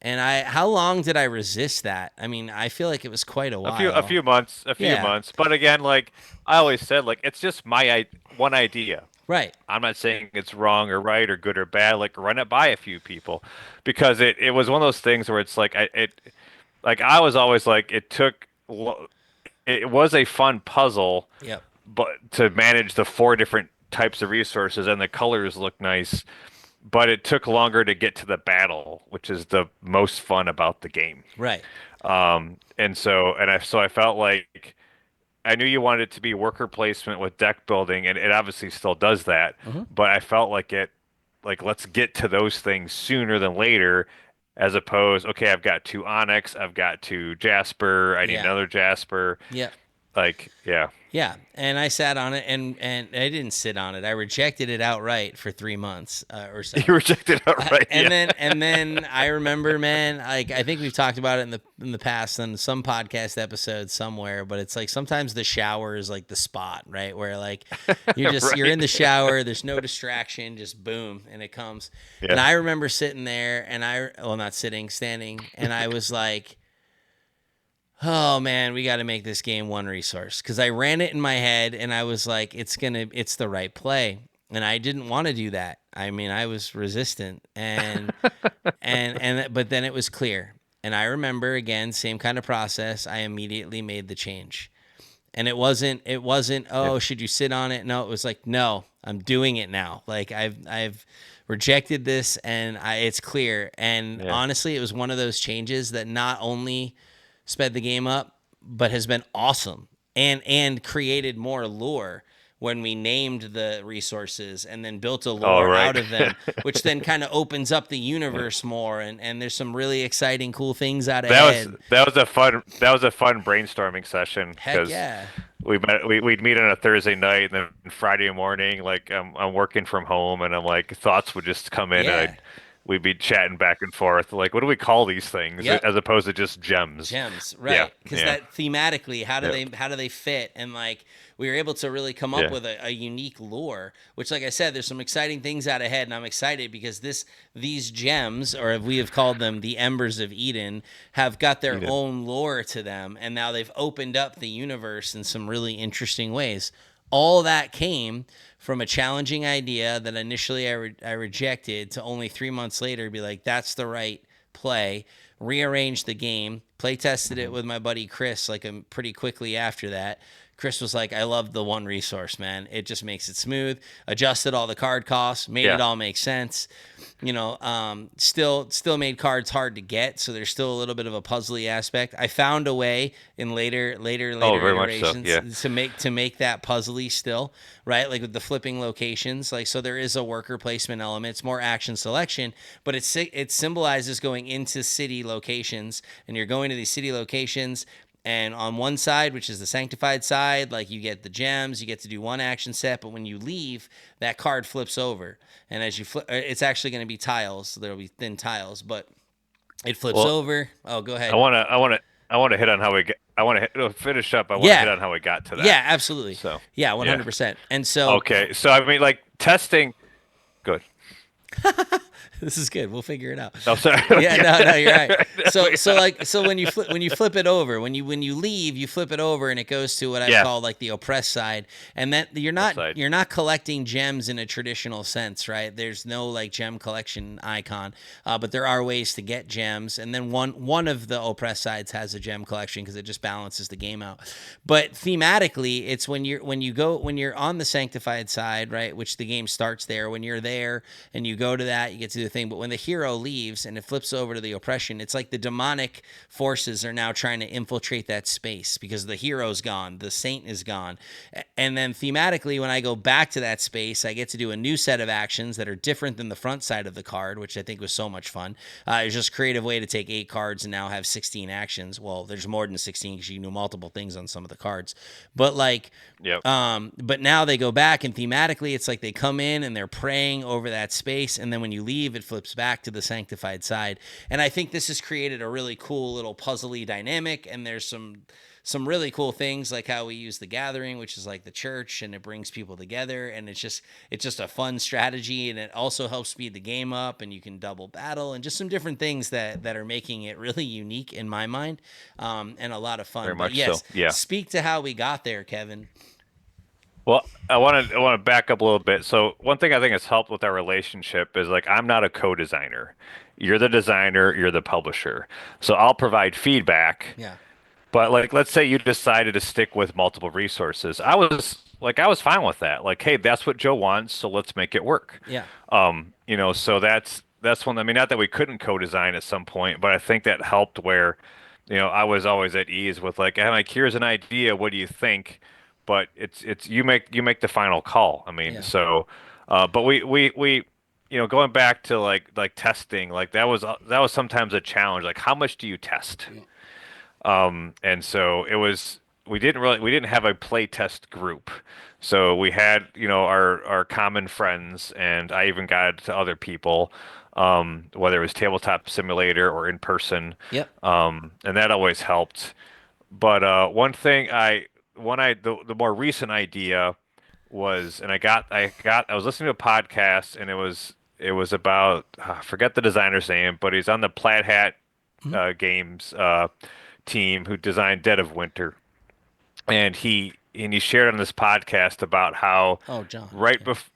Speaker 1: And how long did I resist that? I mean, I feel like it was quite a while.
Speaker 3: A few months. But again, like I always said, like it's just my one idea.
Speaker 1: Right.
Speaker 3: I'm not saying it's wrong or right or good or bad. Like run it by a few people, because it was one of those things where it's like I was always like it was a fun puzzle.
Speaker 1: Yep.
Speaker 3: But to manage the 4 different types of resources, and the colors look nice, but it took longer to get to the battle, which is the most fun about the game.
Speaker 1: Right.
Speaker 3: So I felt like I knew you wanted it to be worker placement with deck building, and it obviously still does that. But I felt like let's get to those things sooner than later, as opposed, okay, I've got 2 Onyx, I've got 2 Jasper, I need another Jasper.
Speaker 1: Yeah.
Speaker 3: Like, yeah.
Speaker 1: Yeah, and I sat on it, and I didn't sit on it. I rejected it outright for 3 months or so.
Speaker 3: You rejected it outright,
Speaker 1: and then I remember, man, like I think we've talked about it in the past on some podcast episodes somewhere, but it's like sometimes the shower is like the spot, right, where like you're just
Speaker 3: Right.
Speaker 1: you're in the shower, there's no distraction, just boom, and it comes.
Speaker 3: Yeah.
Speaker 1: And I remember sitting there, and not sitting, standing, and I was like, oh man, we got to make this game one resource, because I ran it in my head and I was like, it's the right play, and I didn't want to do that. I mean, I was resistant, and but then it was clear, and I remember again, same kind of process. I immediately made the change, and it wasn't oh, should you sit on it? No, it was like, no, I'm doing it now. Like I've rejected this, and it's clear. And honestly, it was one of those changes that not only sped the game up, but has been awesome and created more lore when we named the resources and then built a lore out of them, which then kind of opens up the universe more, and there's some really exciting, cool things out ahead.
Speaker 3: That was a fun brainstorming session.
Speaker 1: Heck yeah.
Speaker 3: We'd meet on a Thursday night, and then Friday morning, like I'm working from home, and I'm like, thoughts would just come in, and we'd be chatting back and forth, like, what do we call these things, as opposed to just gems?
Speaker 1: Gems, right? Because that thematically, how do they fit? And like, we were able to really come up with a unique lore, which, like I said, there's some exciting things out ahead, and I'm excited because these gems, or we have called them the Embers of Eden, have got their own lore to them, and now they've opened up the universe in some really interesting ways. All that came from a challenging idea that initially I rejected, to only 3 months later be like, that's the right play, rearranged the game, play tested it with my buddy Chris like pretty quickly after that. Chris was like, I love the one resource, man. It just makes it smooth. Adjusted all the card costs, made it all make sense. Still made cards hard to get, so there's still a little bit of a puzzly aspect. I found a way in later iterations to make that puzzly still, right? Like with the flipping locations, like, so there is a worker placement element. It's more action selection, but it symbolizes going into city locations, and you're going to these city locations. And on one side, which is the sanctified side, like you get the gems, you get to do one action set, but when you leave, that card flips over. And as you flip, it's actually going to be tiles. So there'll be thin tiles, but it flips over. Oh, go ahead.
Speaker 3: I want to hit on how we get. I want to finish up. I want to hit on how we got to that.
Speaker 1: Yeah, absolutely.
Speaker 3: So
Speaker 1: 100%. And so
Speaker 3: okay, so I mean, like testing. Good.
Speaker 1: This is good. We'll figure it out.
Speaker 3: Oh, sorry.
Speaker 1: Yeah, no, you're right. So when you flip it over, when you leave, you flip it over and it goes to what I call like the oppressed side. And then you're not collecting gems in a traditional sense, right? There's no like gem collection icon, but there are ways to get gems. And then one of the oppressed sides has a gem collection because it just balances the game out. But thematically, it's when you're on the sanctified side, right, which the game starts there. When you're there and you go to that, you get to do the thing. But when the hero leaves and it flips over to the oppression, it's like the demonic forces are now trying to infiltrate that space because the hero's gone, the saint is gone. And then thematically, when I go back to that space, I get to do a new set of actions that are different than the front side of the card, which I think was so much fun. It's just a creative way to take 8 cards and now have 16 actions. Well, there's more than 16 because you can do multiple things on some of the cards. But like, but now they go back and thematically, it's like they come in and they're praying over that space. And then when you leave, it flips back to the sanctified side. And I think this has created a really cool little puzzly dynamic. And there's some really cool things like how we use the gathering, which is like the church, and it brings people together, and it's just a fun strategy, and it also helps speed the game up, and you can double battle, and just some different things that are making it really unique in my mind, and a lot of fun.
Speaker 3: Very much
Speaker 1: but yes,
Speaker 3: so. Yeah.
Speaker 1: Speak to how we got there, Kevin.
Speaker 3: Well, I want to back up a little bit. So one thing I think has helped with our relationship is like I'm not a co-designer. You're the designer, you're the publisher. So I'll provide feedback.
Speaker 1: Yeah.
Speaker 3: But like let's say you decided to stick with multiple resources. I was fine with that. Like, hey, that's what Joe wants, so let's make it work.
Speaker 1: Yeah.
Speaker 3: So that's one. I mean, not that we couldn't co-design at some point, but I think that helped where, I was always at ease with like, I'm like, here's an idea. What do you think? But it's you make the final call. I mean,
Speaker 1: Yeah.
Speaker 3: so, but we going back to like testing, like that was sometimes a challenge. Like, how much do you test? And so we didn't have a play test group. So we had, our common friends, and I even got to other people, whether it was tabletop simulator or in person.
Speaker 1: Yep.
Speaker 3: And that always helped. But one thing the more recent idea was, and I was listening to a podcast, and it was about, I forget the designer's name, but he's on the Plaid Hat Games team who designed Dead of Winter, and he shared on this podcast about how
Speaker 1: John.
Speaker 3: Right before,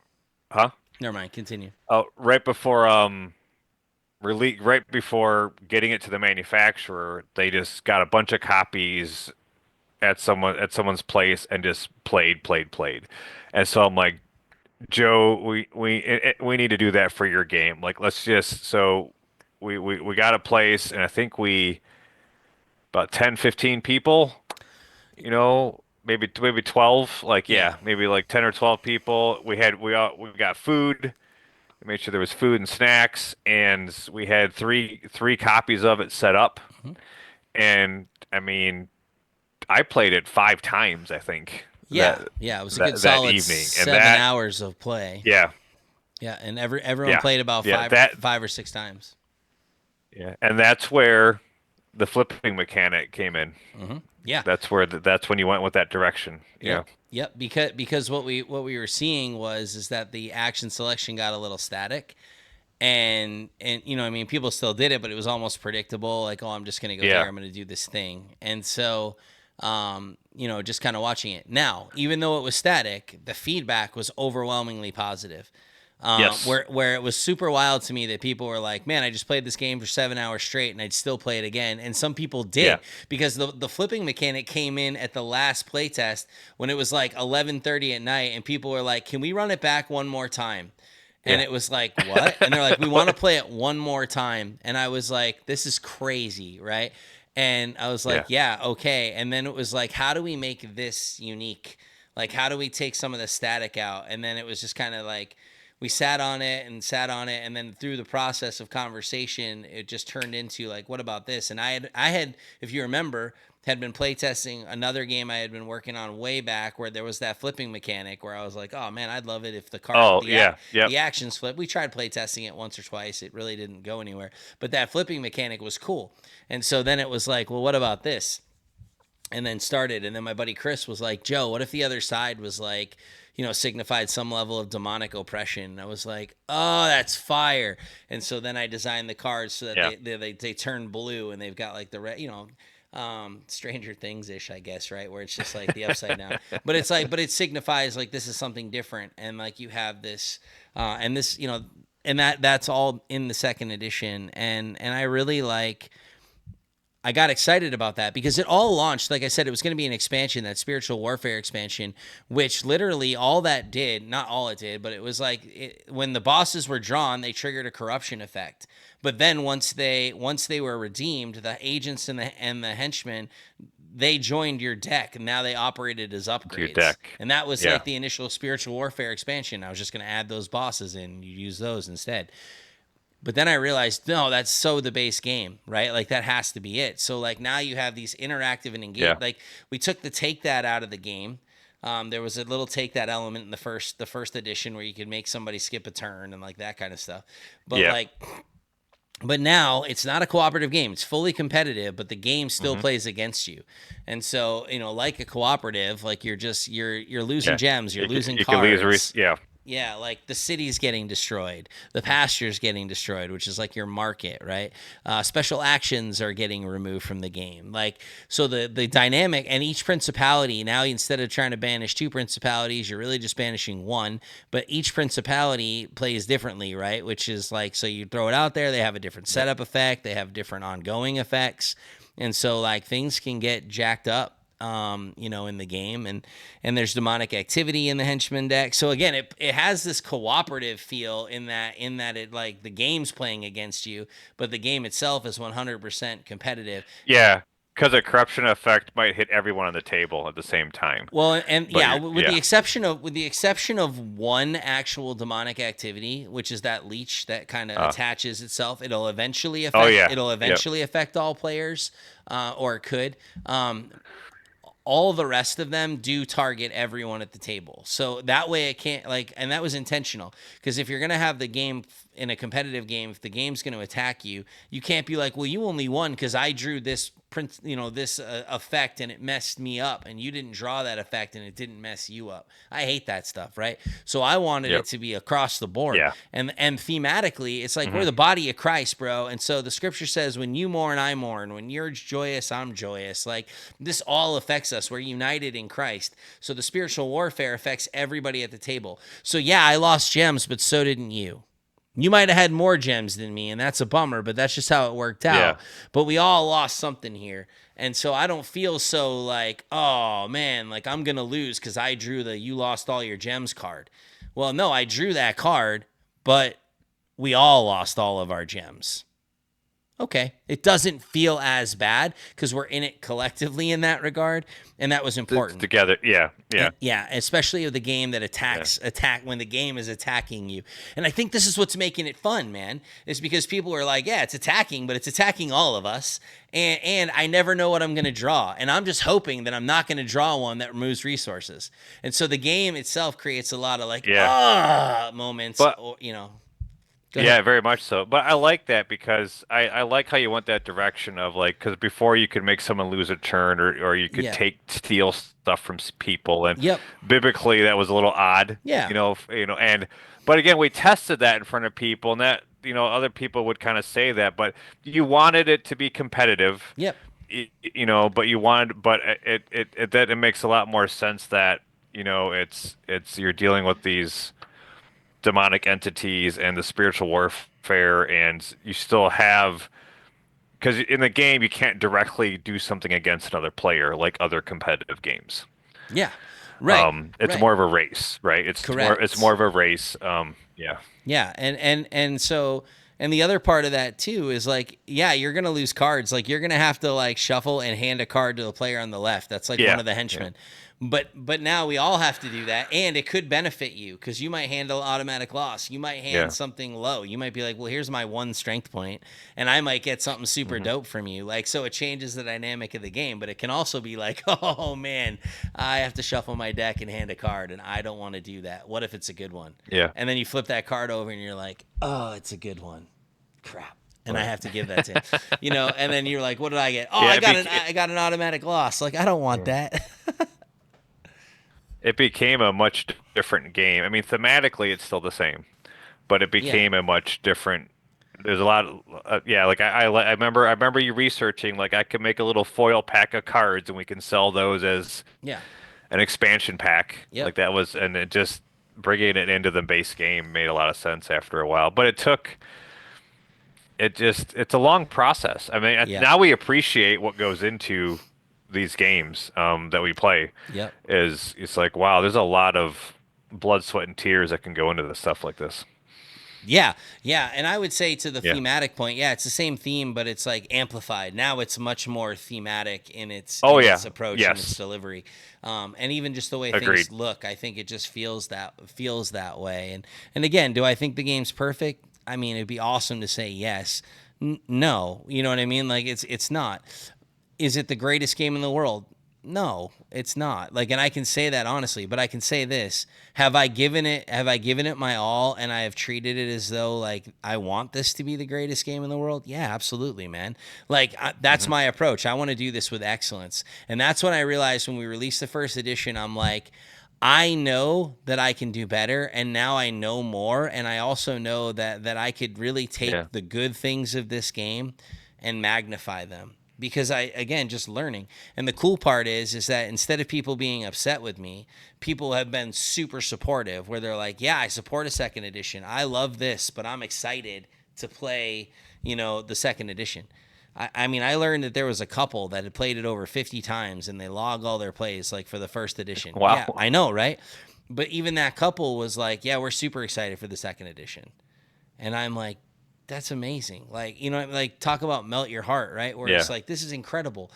Speaker 1: Never mind. Continue.
Speaker 3: right before right before getting it to the manufacturer, they just got a bunch of copies at someone's place and just played. And so I'm like, Joe, we need to do that for your game. Like, let's just, so we got a place, and I think about 10, 15 people, maybe 12, maybe like 10 or 12 people. We got food. We made sure there was food and snacks, and we had three copies of it set up. And I mean, I played it 5 times, I think.
Speaker 1: Yeah. It was a good solid evening. 7 hours of play.
Speaker 3: Yeah.
Speaker 1: Yeah, and everyone played about 5 or 6 times.
Speaker 3: Yeah, and that's where the flipping mechanic came in.
Speaker 1: Yeah,
Speaker 3: that's when you went with that direction. Yeah.
Speaker 1: Yep. Because what we were seeing is that the action selection got a little static, and I mean, people still did it, but it was almost predictable. Like, I'm just gonna go there. I'm gonna do this thing, and so. Just kind of watching it. Now, even though it was static, the feedback was overwhelmingly positive.
Speaker 3: Yes.
Speaker 1: Where it was super wild to me that people were like, man, I just played this game for 7 hours straight and I'd still play it again. And some people did because the flipping mechanic came in at the last playtest when it was like 11:30 at night, and people were like, can we run it back one more time? And it was like, what? And they're like, we want to play it one more time. And I was like, this is crazy, right? And I was like, yeah, okay. And then it was like, how do we make this unique? Like, how do we take some of the static out? And then it was just kind of like, we sat on it. And then through the process of conversation, it just turned into like, what about this? And I had, if you remember, had been playtesting another game I had been working on way back where there was that flipping mechanic where I was like, oh man, I'd love it if the actions flip. We tried playtesting it once or twice. It really didn't go anywhere, but that flipping mechanic was cool. And so then it was like, well, what about this? and then started. And then my buddy Chris was like, Joe, what if the other side was like, signified some level of demonic oppression? And I was like, oh, that's fire. And so then I designed the cards so that they turn blue, and they've got like the red, Stranger Things ish, I guess, right? Where it's just like the upside down, but it signifies like this is something different. And like you have this, and this, and that's all in the second edition. And I really I got excited about that because it all launched. Like I said, it was going to be an expansion, that spiritual warfare expansion, which literally all that did, not all it did, but it was like when the bosses were drawn, they triggered a corruption effect. But then once they were redeemed, the agents and the henchmen, they joined your deck, and now they operated as upgrades.
Speaker 3: Your deck.
Speaker 1: And that was like the initial spiritual warfare expansion. I was just going to add those bosses in, you use those instead. But then I realized, no, that's so the base game, right? Like that has to be it. So like now you have these interactive and engaged. Like we took the take that out of the game. There was a little take that element in the first edition where you could make somebody skip a turn and like that kind of stuff. But but now it's not a cooperative game. It's fully competitive, but the game still plays against you. And so, like a cooperative, like you're losing gems, you're losing cards. Yeah, like the city's getting destroyed, the pasture's getting destroyed, which is like your market, right? Special actions are getting removed from the game. Like, so the dynamic, and each principality, now instead of trying to banish 2 principalities, you're really just banishing 1, but each principality plays differently, right? Which is like, so you throw it out there, they have a different setup effect, they have different ongoing effects, and so like things can get jacked up. In the game, and there's demonic activity in the henchman deck. So again, it has this cooperative feel in that it like the game's playing against you, but the game itself is 100% competitive.
Speaker 3: Yeah, because a corruption effect might hit everyone on the table at the same time.
Speaker 1: Well, with the exception of one actual demonic activity, which is that leech that kind of attaches itself, it'll eventually affect all players, or it could. All the rest of them do target everyone at the table. So that way it can't and that was intentional, because if you're going to have the game in a competitive game, if the game's going to attack you, you can't be like, well, you only won because I drew this effect and it messed me up, and you didn't draw that effect and it didn't mess you up. I hate that stuff, right? So I wanted it to be across the board.
Speaker 3: Yeah.
Speaker 1: And thematically, it's like we're the body of Christ, bro. And so the scripture says, when you mourn, I mourn. When you're joyous, I'm joyous. Like this all affects us. We're united in Christ. So the spiritual warfare affects everybody at the table. So yeah, I lost gems, but so didn't you. You might have had more gems than me, and that's a bummer, but that's just how it worked out.
Speaker 3: Yeah.
Speaker 1: But we all lost something here. And so I don't feel so like, oh, man, like I'm going to lose because I drew the you lost all your gems card. Well, no, I drew that card, but we all lost all of our gems. Okay, it doesn't feel as bad because we're in it collectively in that regard, and that was important.
Speaker 3: Together, yeah.
Speaker 1: Yeah, especially with the game that attack when the game is attacking you. And I think this is what's making it fun, man, is because people are like, yeah, it's attacking, but it's attacking all of us, and I never know what I'm going to draw, and I'm just hoping that I'm not going to draw one that removes resources. And so the game itself creates a lot of moments,
Speaker 3: but,
Speaker 1: Yeah,
Speaker 3: very much so. But I like that because I like how you went that direction of because before you could make someone lose a turn or you could steal stuff from people, and biblically that was a little odd.
Speaker 1: Yeah.
Speaker 3: But again, we tested that in front of people, and that other people would kind of say that, but you wanted it to be competitive.
Speaker 1: Yep.
Speaker 3: But it makes a lot more sense that it's you're dealing with these demonic entities and the spiritual warfare, and you still have, because in the game you can't directly do something against another player like other competitive games.
Speaker 1: Yeah, right.
Speaker 3: It's more of a race, right? It's
Speaker 1: correct.
Speaker 3: It's more of a race.
Speaker 1: Yeah, and so, and the other part of that too is you're gonna lose cards. Like you're gonna have to shuffle and hand a card to the player on the left. That's one of the henchmen. Yeah. But now we all have to do that, and it could benefit you because you might handle automatic loss. You might hand something low. You might be like, well, here's my 1 strength point, and I might get something super dope from you. So it changes the dynamic of the game, but it can also be like, oh man, I have to shuffle my deck and hand a card, and I don't want to do that. What if it's a good one?
Speaker 3: Yeah.
Speaker 1: And then you flip that card over, and you're like, oh, it's a good one. Crap. and I have to give that to him, and then you're like, what did I get? Oh,
Speaker 3: Yeah,
Speaker 1: I got an automatic loss. Like, I don't want that.
Speaker 3: it became a much different game. I mean, thematically, it's still the same, but it
Speaker 1: Yeah.
Speaker 3: became a much different. There's a lot of, yeah, like I remember you researching, like I could make a little foil pack of cards and we can sell those as
Speaker 1: Yeah.
Speaker 3: an expansion pack.
Speaker 1: Yep.
Speaker 3: Like that was, and it just bringing it into the base game made a lot of sense after a while. But it's a long process. I mean,
Speaker 1: Yeah.
Speaker 3: now we appreciate what goes into these games that we play.
Speaker 1: Yep.
Speaker 3: It's like, wow, there's a lot of blood, sweat, and tears that can go into the stuff like this.
Speaker 1: Yeah, yeah, and I would say to the
Speaker 3: Yeah.
Speaker 1: thematic point, yeah, it's the same theme, but it's like amplified. Now it's much more thematic in its
Speaker 3: Oh
Speaker 1: in
Speaker 3: yeah.
Speaker 1: its approach and its
Speaker 3: Yes.
Speaker 1: delivery, and even just the way
Speaker 3: Agreed.
Speaker 1: things look. I think it just feels that way. And again, do I think the game's perfect? I mean, it'd be awesome to say yes. No, you know what I mean? Like it's not. Is it the greatest game in the world? No, it's not. Like, and I can say that honestly, but I can say this. Have I given it my all, and I have treated it as though like I want this to be the greatest game in the world? Yeah, absolutely, man. Like that's my approach. I want to do this with excellence. And that's when I realized when we released the first edition, I'm like, I know that I can do better, and now I know more, and I also know that I could really take
Speaker 3: Yeah.
Speaker 1: the good things of this game and magnify them, because I, again, just learning. And the cool part is that instead of people being upset with me, people have been super supportive, where they're like, yeah, I support a second edition. I love this, but I'm excited to play, the second edition. I mean, I learned that there was a couple that had played it over 50 times and they log all their plays like for the first edition.
Speaker 3: Wow.
Speaker 1: Yeah, I know, right? But even that couple was like, yeah, we're super excited for the second edition. And I'm like, that's amazing. Like, like talk about melt your heart, right? Where it's
Speaker 3: Yeah.
Speaker 1: like, this is incredible.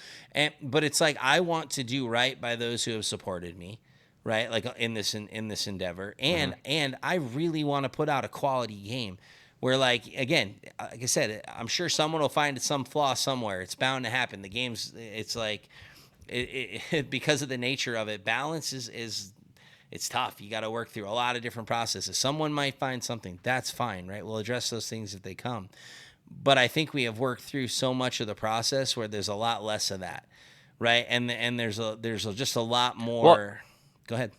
Speaker 1: But it's like, I want to do right by those who have supported me, right? Like in this endeavor. And I really want to put out a quality game where, like, again, like I said, I'm sure someone will find some flaw somewhere. It's bound to happen. The game's, it's like, because of the nature of it, balance is it's tough. You got to work through a lot of different processes. Someone might find something. That's fine, right? We'll address those things if they come. But I think we have worked through so much of the process where there's a lot less of that, right? And there's just a lot more.
Speaker 3: Well,
Speaker 1: Go ahead.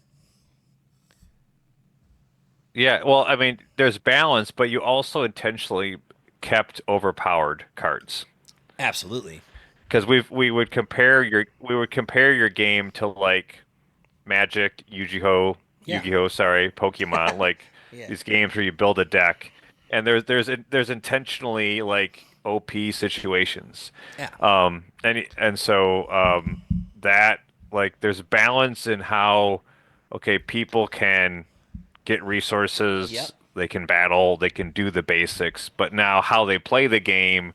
Speaker 3: Yeah, well, I mean, there's balance, but you also intentionally kept overpowered cards.
Speaker 1: Absolutely.
Speaker 3: Because we would compare your game to like Magic,
Speaker 1: Yeah.
Speaker 3: Yu-Gi-Oh, sorry, Pokemon, like
Speaker 1: Yeah.
Speaker 3: these games where you build a deck, and there's intentionally like OP situations.
Speaker 1: Yeah.
Speaker 3: And so that like there's balance in how okay people can get resources,
Speaker 1: Yep.
Speaker 3: they can battle, they can do the basics, but now how they play the game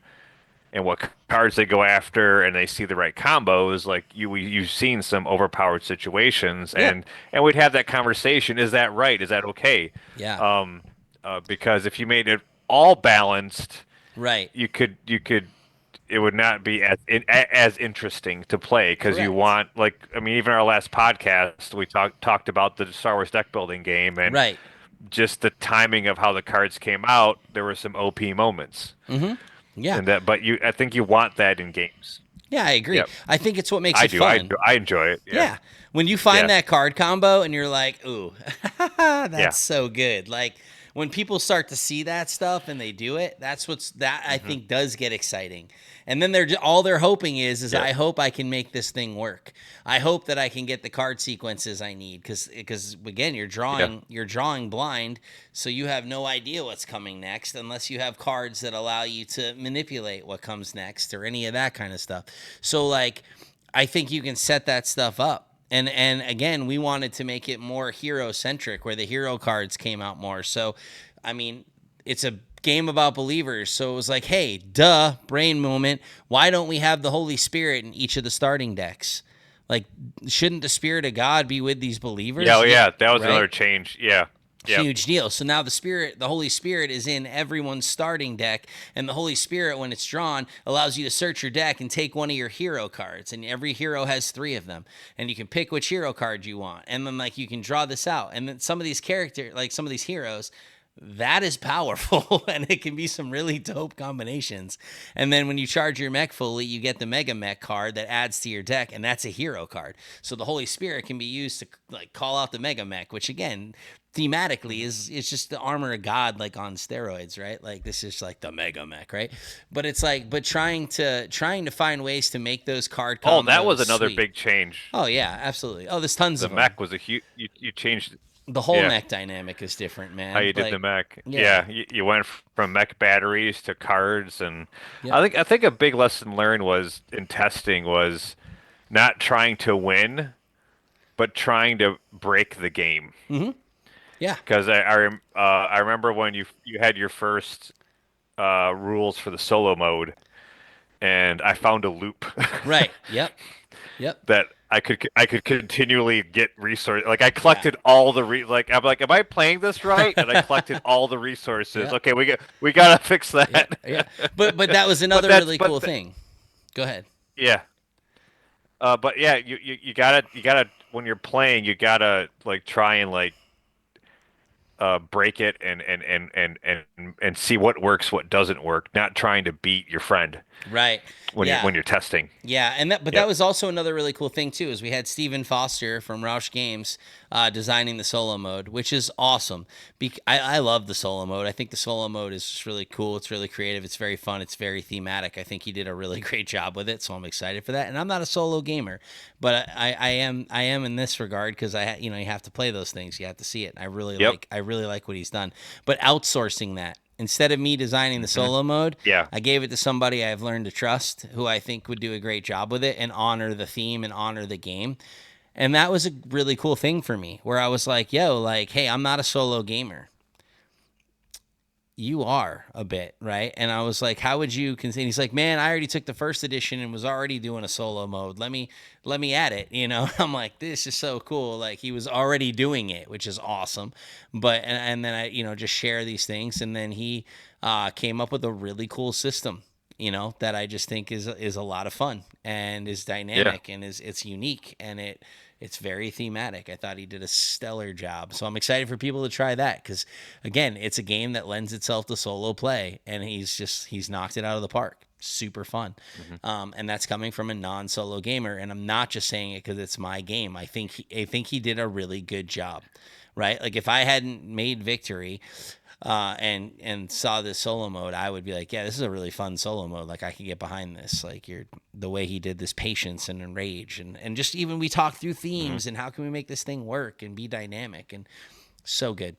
Speaker 3: and what cards they go after and they see the right combos, like you've seen some overpowered situations,
Speaker 1: Yeah.
Speaker 3: and we'd have that conversation. Is that right? Is that okay?
Speaker 1: Yeah.
Speaker 3: Because if you made it all balanced,
Speaker 1: Right.
Speaker 3: you could it would not be as interesting to play because you
Speaker 1: Correct.
Speaker 3: want like I mean even our last podcast we talked about the Star Wars deck building game and
Speaker 1: Right.
Speaker 3: just the timing of how the cards came out, there were some OP moments.
Speaker 1: Yeah.
Speaker 3: And that, but I think you want that in games.
Speaker 1: Yeah, I agree.
Speaker 3: Yep.
Speaker 1: I think it's what makes
Speaker 3: I
Speaker 1: it
Speaker 3: do.
Speaker 1: fun.
Speaker 3: I enjoy it.
Speaker 1: Yeah. When you find
Speaker 3: Yeah.
Speaker 1: that card combo and you're like, ooh, that's
Speaker 3: Yeah.
Speaker 1: so good. Like when people start to see that stuff and they do it, that I think does get exciting. And then all they're hoping is
Speaker 3: Yeah.
Speaker 1: I hope I can make this thing work. I hope that I can get the card sequences I need because again, you're drawing blind, so you have no idea what's coming next unless you have cards that allow you to manipulate what comes next or any of that kind of stuff. So like I think you can set that stuff up. And again, we wanted to make it more hero centric, where the hero cards came out more. So, I mean, it's a game about believers. So it was like, hey, duh, brain moment. Why don't we have the Holy Spirit in each of the starting decks? Like, shouldn't the Spirit of God be with these believers?
Speaker 3: Yeah, that was
Speaker 1: right?
Speaker 3: another change. Yeah. Yep.
Speaker 1: Huge deal. So now the Holy Spirit is in everyone's starting deck, and the Holy Spirit, when it's drawn, allows you to search your deck and take one of your hero cards, and every hero has 3 of them, and you can pick which hero card you want, and then like you can draw this out, and then some of these heroes, that is powerful and it can be some really dope combinations. And then when you charge your mech fully, you get the Mega Mech card that adds to your deck, and that's a hero card. So the Holy Spirit can be used to like call out the Mega Mech, which again, thematically is it's just the armor of God like on steroids, right? Like this is like the Mega Mech, right? But it's like trying to find ways to make those card combos.
Speaker 3: Oh, that was another
Speaker 1: sweet.
Speaker 3: big change.
Speaker 1: Oh yeah, absolutely. Oh, there's tons
Speaker 3: The
Speaker 1: of them.
Speaker 3: mech was a huge. You changed.
Speaker 1: The whole
Speaker 3: Yeah,
Speaker 1: mech dynamic is different, man.
Speaker 3: how you did
Speaker 1: Like,
Speaker 3: the mech.
Speaker 1: yeah.
Speaker 3: Yeah, you went from mech batteries to cards, and
Speaker 1: Yep.
Speaker 3: I think a big lesson learned was in testing was not trying to win, but trying to break the game.
Speaker 1: Yeah.
Speaker 3: Because I remember when you had your first rules for the solo mode, and I found a loop
Speaker 1: Right. Yep. Yep.
Speaker 3: that I could continually get resource. Like I
Speaker 1: Yeah.
Speaker 3: collected all the like I'm like, am I playing this right? And I collected all the resources.
Speaker 1: Yeah.
Speaker 3: Okay, we gotta fix
Speaker 1: Yeah.
Speaker 3: that.
Speaker 1: Yeah. But that was another
Speaker 3: that's
Speaker 1: really
Speaker 3: but
Speaker 1: cool
Speaker 3: th-
Speaker 1: thing. Go ahead.
Speaker 3: yeah. But yeah, you gotta when you're playing, you gotta like try and like break it and see what works, what doesn't work. Not trying to beat your friend
Speaker 1: Right.
Speaker 3: when
Speaker 1: Yeah.
Speaker 3: you're testing.
Speaker 1: Yeah, and that
Speaker 3: Yep.
Speaker 1: was also another really cool thing too. Is we had Stephen Foster from Roush Games designing the solo mode, which is awesome. I love the solo mode. I think the solo mode is just really cool. It's really creative. It's very fun. It's very thematic. I think he did a really great job with it. So I'm excited for that. And I'm not a solo gamer, but I am in this regard because you have to play those things. You have to see it. I really
Speaker 3: Yep.
Speaker 1: like what he's done. But outsourcing that. Instead of me designing the solo mode,
Speaker 3: Yeah.
Speaker 1: I gave it to somebody I've learned to trust who I think would do a great job with it and honor the theme and honor the game. And that was a really cool thing for me where I was like, yo, like, hey, I'm not a solo gamer. You are a bit, right? And I was like, how would you consider? He's like, man, I already took the first edition and was already doing a solo mode. Let me add it. I'm like, this is so cool. Like he was already doing it, which is awesome. But and then I just share these things, and then he came up with a really cool system. That I just think is a lot of fun and is dynamic and it's unique and it's very thematic. I thought he did a stellar job. So I'm excited for people to try that because, again, it's a game that lends itself to solo play, and he's knocked it out of the park. Super fun. And that's coming from a non-solo gamer, and I'm not just saying it because it's my game. I think he did a really good job, right? Like if I hadn't made Victory and saw this solo mode, I would be like, yeah, this is a really fun solo mode. Like I could get behind this. Like the way he did this patience and enrage and just even we talked through themes and how can we make this thing work and be dynamic and so good.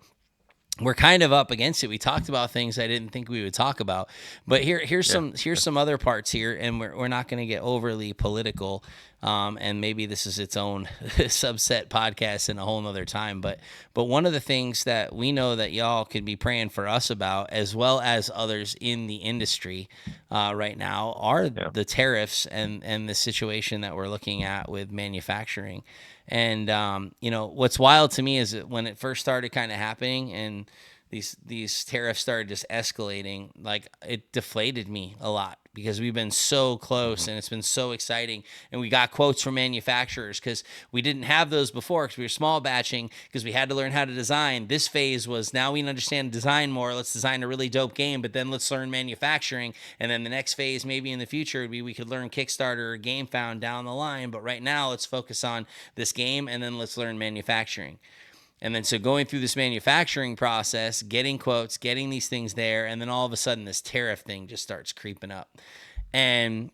Speaker 1: We're kind of up against it. We talked about things I didn't think we would talk about, but here's some other parts here, and we're not going to get overly political. And maybe this is its own subset podcast in a whole nother time. But one of the things that we know that y'all could be praying for us about, as well as others in the industry right now, are the tariffs and the situation that we're looking at with manufacturing. And what's wild to me is that when it first started kind of happening and these tariffs started just escalating, like it deflated me a lot because we've been so close and it's been so exciting. And we got quotes from manufacturers because we didn't have those before because we were small batching because we had to learn how to design. This phase was now we understand design more. Let's design a really dope game, but then let's learn manufacturing. And then the next phase, maybe in the future, would be we could learn Kickstarter or GameFound down the line. But right now, let's focus on this game and then let's learn manufacturing. And then so going through this manufacturing process, getting quotes, getting these things there, and then all of a sudden this tariff thing just starts creeping up. And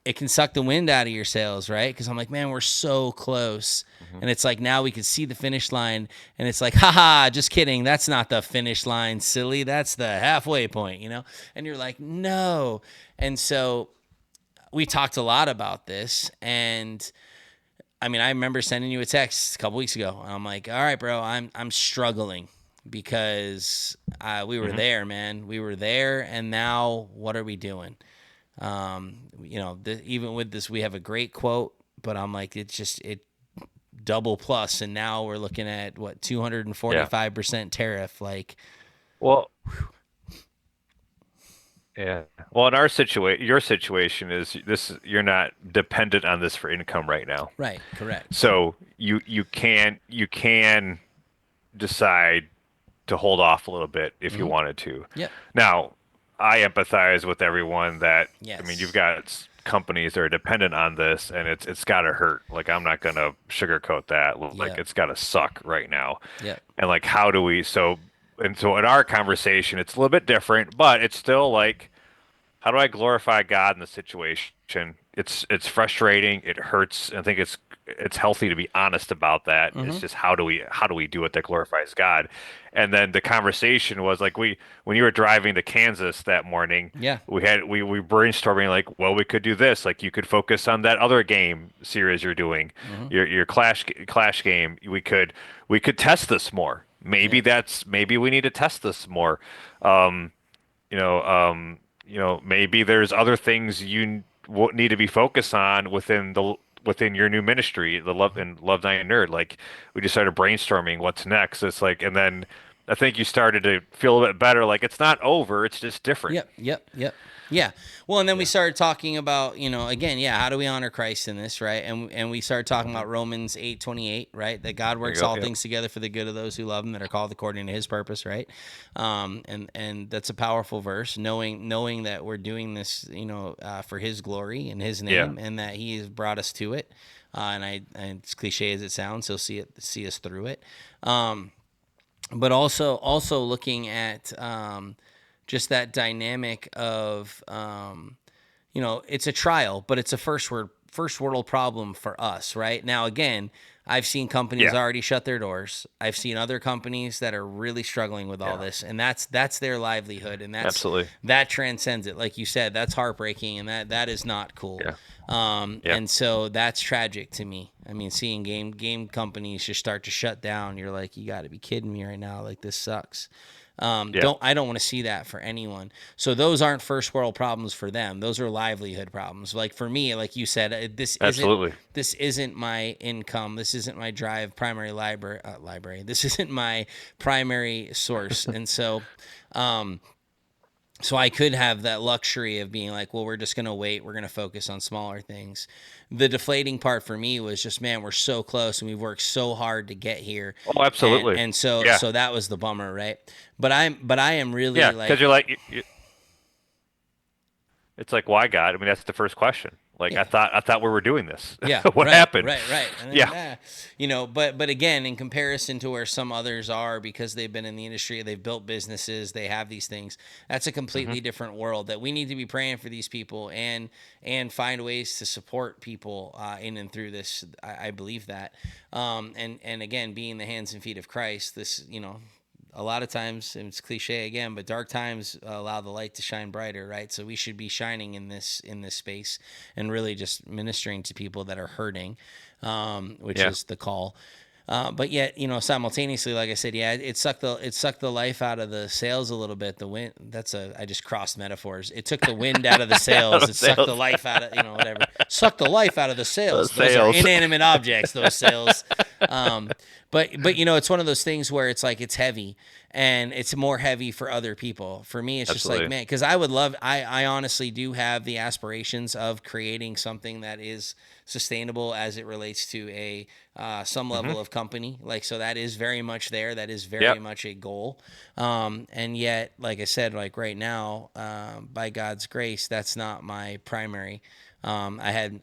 Speaker 1: it can suck the wind out of your sails, right? Because I'm like, man, we're so close. And it's like now we can see the finish line. And it's like, haha, just kidding. That's not the finish line, silly. That's the halfway point, And you're like, no. And so we talked a lot about this. And I mean, I remember sending you a text a couple weeks ago. I'm like, all right, bro, I'm struggling because we were there, man. We were there, and now what are we doing? Even with this, we have a great quote, but I'm like, it double plus, and now we're looking at what 245% tariff. Like,
Speaker 3: well. Yeah. Well, in your situation is you're not dependent on this for income right now.
Speaker 1: Right. Correct.
Speaker 3: So you can decide to hold off a little bit if you
Speaker 1: Mm-hmm.
Speaker 3: wanted to.
Speaker 1: Yep.
Speaker 3: Now, I empathize with everyone that, I mean, you've
Speaker 1: Yes.
Speaker 3: got companies that are dependent on this, and it's got to hurt. Like, I'm not gonna sugarcoat that. Like,
Speaker 1: Yep.
Speaker 3: it's got to suck right now.
Speaker 1: Yep.
Speaker 3: And like, how do we? So in our conversation, it's a little bit different, but it's still like, how do I glorify God in the situation? It's frustrating. It hurts. I think it's healthy to be honest about that. It's
Speaker 1: Mm-hmm.
Speaker 3: just how do we do it that glorifies God? And then the conversation was like, when you were driving to Kansas that morning,
Speaker 1: Yeah.
Speaker 3: we brainstorming like, well, we could do this. Like, you could focus on that other game series you're doing,
Speaker 1: Mm-hmm.
Speaker 3: your clash game. We could test this more.
Speaker 1: Yep.
Speaker 3: Maybe we need to test this more. Um, you know, maybe there's other things need to be focused on within your new ministry, the Love Night Nerd. Like, we just started brainstorming what's next. It's like, and then I think you started to feel a bit better. Like, it's not over, it's just different.
Speaker 1: Yep, yep, yep. Yeah. Well, and then we
Speaker 3: Yeah.
Speaker 1: started talking about, again, yeah, how do we honor Christ in this, right? And we started talking
Speaker 3: Hmm.
Speaker 1: about Romans 8:28, right? That God
Speaker 3: There you
Speaker 1: works
Speaker 3: go.
Speaker 1: all
Speaker 3: Yep.
Speaker 1: things together for the good of those who love him that are called according to his purpose, right? And that's a powerful verse, knowing that we're doing this, for his glory and his
Speaker 3: Yeah.
Speaker 1: name, and that he has brought us to it. And it's cliche as it sounds, he'll see us through it. But also looking at just that dynamic of it's a trial, but it's a first world problem for us right now. Again, I've seen companies
Speaker 3: Yeah.
Speaker 1: already shut their doors. I've seen other companies that are really struggling with all
Speaker 3: Yeah.
Speaker 1: this, and that's their livelihood, and
Speaker 3: Absolutely.
Speaker 1: that transcends it. Like you said, that's heartbreaking, and that is not cool.
Speaker 3: Yeah. Yeah.
Speaker 1: And so that's tragic to me. I mean, seeing game companies just start to shut down, you're like, you got to be kidding me right now. Like, this sucks.
Speaker 3: Yeah.
Speaker 1: I don't want to see that for anyone. So those aren't first world problems for them. Those are livelihood problems. Like for me, like you said,
Speaker 3: Absolutely.
Speaker 1: this isn't my income. This isn't my primary library. This isn't my primary source. And so, so I could have that luxury of being like, well, we're just going to wait. We're going to focus on smaller things. The deflating part for me was just, man, we're so close and we've worked so hard to get here.
Speaker 3: Oh, absolutely.
Speaker 1: And so,
Speaker 3: Yeah.
Speaker 1: so that was the bummer, right? But I am really
Speaker 3: Yeah.
Speaker 1: like,
Speaker 3: Because you're like, it's like, why, God? I mean, that's the first question. Like,
Speaker 1: yeah.
Speaker 3: I thought we were doing this.
Speaker 1: Yeah.
Speaker 3: What
Speaker 1: right,
Speaker 3: happened?
Speaker 1: Right. And
Speaker 3: Yeah.
Speaker 1: then, but again, in comparison to where some others are, because they've been in the industry, they've built businesses, they have these things. That's a completely different world that we need to be praying for these people and find ways to support people in and through this. I believe that. And again, being the hands and feet of Christ, this, a lot of times, and it's cliche again, but dark times allow the light to shine brighter, right? So we should be shining in this space and really just ministering to people that are hurting, which
Speaker 3: Yeah.
Speaker 1: is the call. But yet, simultaneously, like I said, yeah, it sucked the life out of the sails a little bit. The wind, I just crossed metaphors. It took the wind out of the sails. It sucked the life out of, whatever. Sucked the life out of the sails.
Speaker 3: The
Speaker 1: Those are
Speaker 3: sails.
Speaker 1: inanimate objects, those sails. But it's one of those things where it's like, it's heavy and it's more heavy for other people. For me, it's just
Speaker 3: Absolutely.
Speaker 1: like, man, because I honestly do have the aspirations of creating something that is sustainable as it relates to a some level of company. Like, so that is very much there. That is very much a goal. And yet, like I said, like right now, by God's grace, that's not my primary. I had,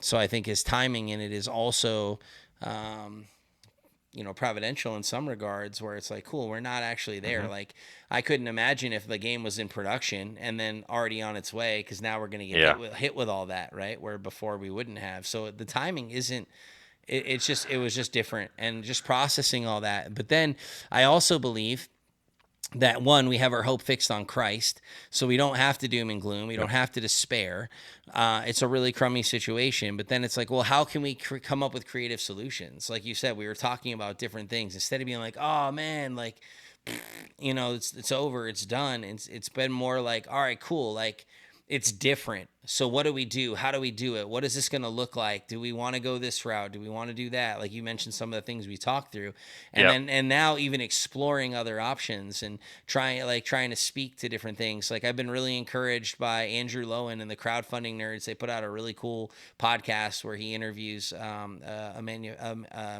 Speaker 1: so I think his timing in it is also, providential in some regards, where it's like, cool, we're not actually there. Like, I couldn't imagine if the game was in production and then already on its way, because now we're going to get hit with all that, right? Where before we wouldn't have. So the timing isn't, it was just different, and just processing all that. But then I also believe that, one, we have our hope fixed on Christ, so we don't have to doom and gloom. We don't have to despair. It's a really crummy situation, but then it's like, well, how can we come up with creative solutions? Like you said, we were talking about different things instead of being like, oh man, like, it's over, it's done. It's been more like, all right, cool, like, it's different. So what do we do? How do we do it? What is this going to look like? Do we want to go this route? Do we want to do that? Like you mentioned some of the things we talked through. And
Speaker 3: Yep.
Speaker 1: then and now even exploring other options and trying to speak to different things. Like I've been really encouraged by Andrew Lowen and the Crowdfunding Nerds. They put out a really cool podcast where he interviews a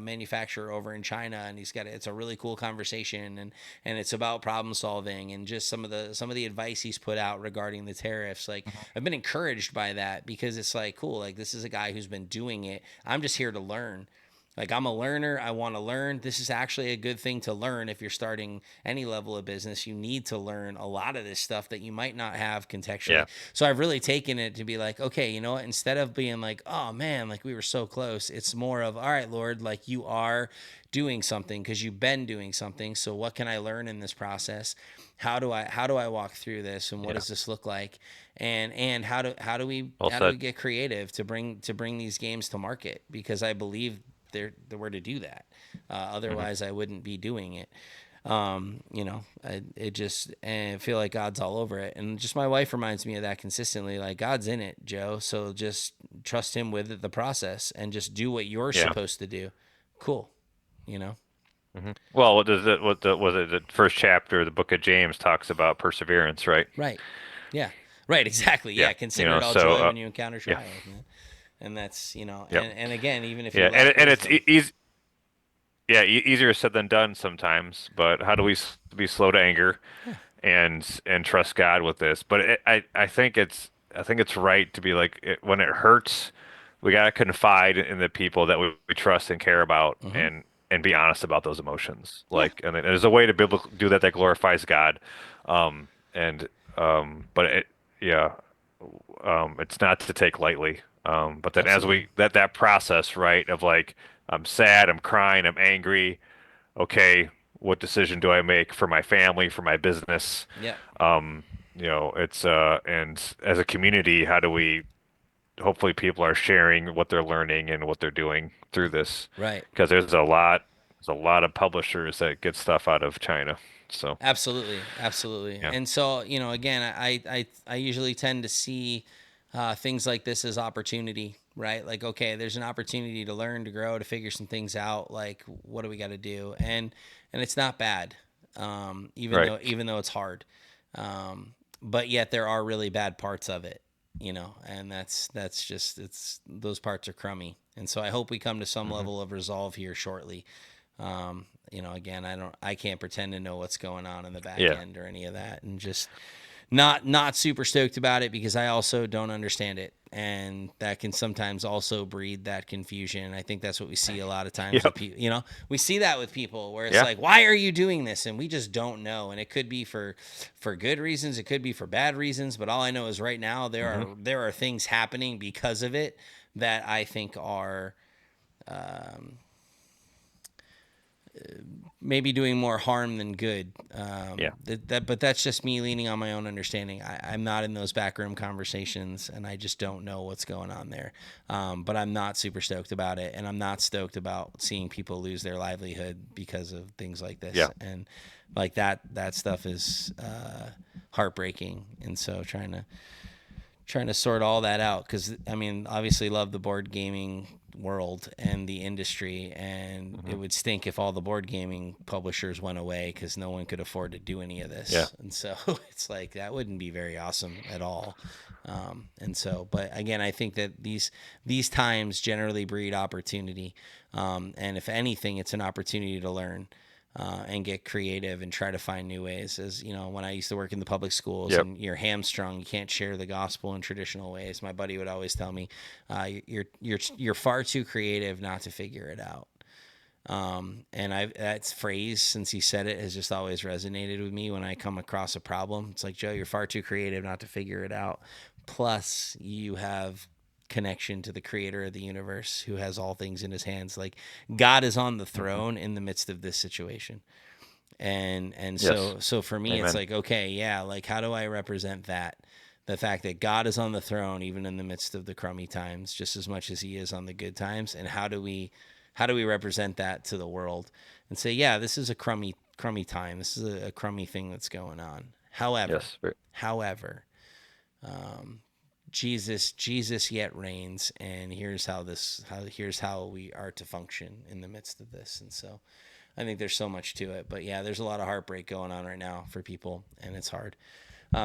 Speaker 1: manufacturer over in China, and it's a really cool conversation, and it's about problem solving and just some of the advice he's put out regarding the tariffs. Like I've been encouraged by that because it's like, cool, like this is a guy who's been doing it. I'm just here to learn. Like I'm a learner. I want to learn. This is actually a good thing to learn if you're starting any level of business. You need to learn a lot of this stuff that you might not have contextually.
Speaker 3: Yeah.
Speaker 1: So I've really taken it to be like, okay, you know what? Instead of being like, oh man, like we were so close, it's more of, all right, Lord, like you are doing something because you've been doing something. So what can I learn in this process? How do I walk through this, and what does this look like? And how do we get creative to bring these games to market? Because I believe there were to do that. Otherwise, I wouldn't be doing it. I feel like God's all over it. And just my wife reminds me of that consistently. Like God's in it, Joe. So just trust him with the process and just do what you're supposed to do. Cool. You know?
Speaker 3: Well, was it the first chapter of the book of James talks about perseverance, right?
Speaker 1: Right. Yeah. Right. Exactly. Yeah. Consider it all
Speaker 3: so,
Speaker 1: joy when you encounter
Speaker 3: yeah.
Speaker 1: trials, man. And that's,
Speaker 3: Yep.
Speaker 1: and again, even if you
Speaker 3: Yeah,
Speaker 1: lack
Speaker 3: and it's
Speaker 1: wisdom.
Speaker 3: easy. Yeah, easier said than done sometimes. But how do we be slow to anger, and trust God with this? But I think it's right to be like when it hurts, we gotta confide in the people that we trust and care about, and be honest about those emotions.
Speaker 1: Yeah.
Speaker 3: Like, and there's a way to be able to do that glorifies God, and but yeah, it's not to take lightly. But then as
Speaker 1: Absolutely.
Speaker 3: that process, right, of like, I'm sad, I'm crying, I'm angry. Okay, what decision do I make for my family, for my business?
Speaker 1: Yeah.
Speaker 3: It's and as a community, how do we hopefully people are sharing what they're learning and what they're doing through this?
Speaker 1: Right.
Speaker 3: Because there's a lot of publishers that get stuff out of China. So,
Speaker 1: Absolutely, absolutely.
Speaker 3: yeah.
Speaker 1: And so, again, I usually tend to see things like this as opportunity, right? Like, okay, there's an opportunity to learn, to grow, to figure some things out. Like, what do we got to do? And it's not bad,
Speaker 3: Right.
Speaker 1: even though it's hard, but yet there are really bad parts of it, and that's just those parts are crummy. And so I hope we come to some level of resolve here shortly. Again, I can't pretend to know what's going on in the back
Speaker 3: Yeah.
Speaker 1: end or any of that, and just not super stoked about it because I also don't understand it, and that can sometimes also breed that confusion. I think that's what we see a lot of times with
Speaker 3: Yep.
Speaker 1: people. We see that with people where it's
Speaker 3: Yeah.
Speaker 1: like, why are you doing this? And we just don't know, and it could be for good reasons, it could be for bad reasons, but all I know is right now there are things happening because of it that I think are maybe doing more harm than good.
Speaker 3: Yeah.
Speaker 1: But that's just me leaning on my own understanding. I'm not in those backroom conversations, and I just don't know what's going on there. But I'm not super stoked about it, and I'm not stoked about seeing people lose their livelihood because of things like this.
Speaker 3: Yeah.
Speaker 1: And like that stuff is heartbreaking. And so trying to sort all that out, because I mean, obviously love the board gaming world and the industry, and it would stink if all the board gaming publishers went away because no one could afford to do any of this.
Speaker 3: Yeah.
Speaker 1: And so it's like that wouldn't be very awesome at all. And so, but again, I think that these times generally breed opportunity, and if anything, it's an opportunity to learn. And get creative and try to find new ways. As when I used to work in the public schools,
Speaker 3: Yep.
Speaker 1: and you're hamstrung, you can't share the gospel in traditional ways. My buddy would always tell me, "You're far too creative not to figure it out." And that phrase, since he said it, has just always resonated with me when I come across a problem. It's like, Joe, you're far too creative not to figure it out. Plus, you have connection to the creator of the universe who has all things in his hands. Like God is on the throne in the midst of this situation. And
Speaker 3: Yes.
Speaker 1: so for me, it's
Speaker 3: Amen.
Speaker 1: like, okay, yeah, like how do I represent that? The fact that God is on the throne, even in the midst of the crummy times, just as much as he is on the good times. And how do we represent that to the world and say, yeah, this is a crummy time. This is a crummy thing that's going on. However,
Speaker 3: Yes.
Speaker 1: however, Jesus yet reigns, and here's how we are to function in the midst of this. And so I think there's so much to it, but yeah, there's a lot of heartbreak going on right now for people, and it's hard.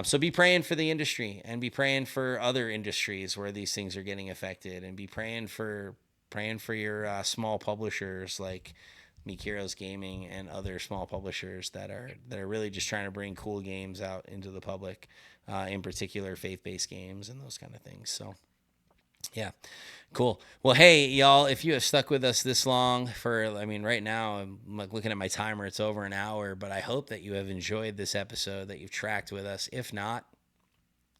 Speaker 1: So be praying for the industry, and be praying for other industries where these things are getting affected, and be praying for your small publishers like Meek Heroes Gaming and other small publishers that are really just trying to bring cool games out into the public, in particular faith-based games and those kind of things. So yeah, cool. Well, hey, y'all, if you have stuck with us this long right now, I'm like looking at my timer, it's over an hour, but I hope that you have enjoyed this episode, that you've tracked with us. If not,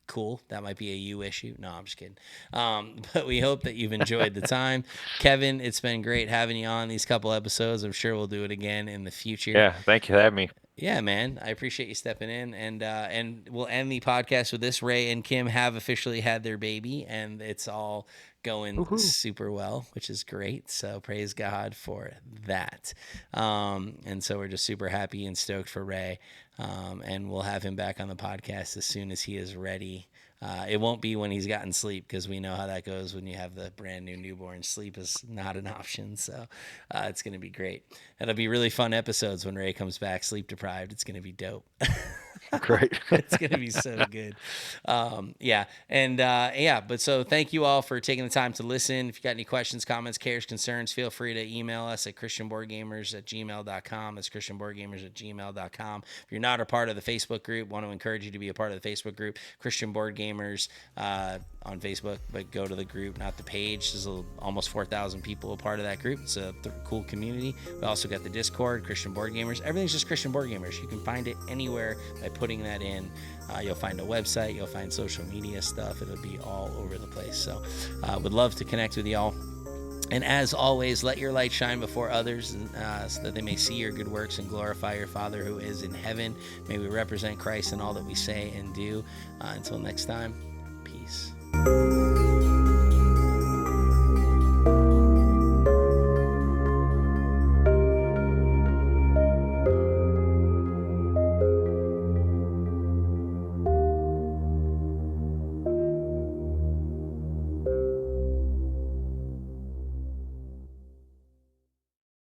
Speaker 1: cool. That might be a you issue. No, I'm just kidding. But we hope that you've enjoyed the time. Kevin, it's been great having you on these couple episodes. I'm sure we'll do it again in the future.
Speaker 3: Yeah, thank you for having me.
Speaker 1: Yeah, man, I appreciate you stepping in, and we'll end the podcast with this. Ray and Kim have officially had their baby, and it's all going super well, which is great. So praise God for that. And so we're just super happy and stoked for Ray, and we'll have him back on the podcast as soon as he is ready. It won't be when he's gotten sleep, because we know how that goes when you have the brand new newborn. Sleep is not an option, so it's going to be great. It'll be really fun episodes when Ray comes back sleep deprived. It's going to be dope.
Speaker 3: Great.
Speaker 1: It's going to be so good. But so thank you all for taking the time to listen. If you got any questions, comments, cares, concerns, feel free to email us at christianboardgamers@gmail.com. It's christianboardgamers@gmail.com. If you're not a part of the Facebook group, want to encourage you to be a part of the Facebook group, Christian Board Gamers on Facebook, but go to the group, not the page. There's almost 4,000 people a part of that group. It's a cool community. We also got the Discord, Christian Board Gamers. Everything's just Christian Board Gamers. You can find it anywhere by putting that in. You'll find a website, you'll find social media stuff. It'll be all over the place. So would love to connect with y'all. And as always, let your light shine before others, so that they may see your good works and glorify your Father who is in heaven. May we represent Christ in all that we say and do. Until next time, peace.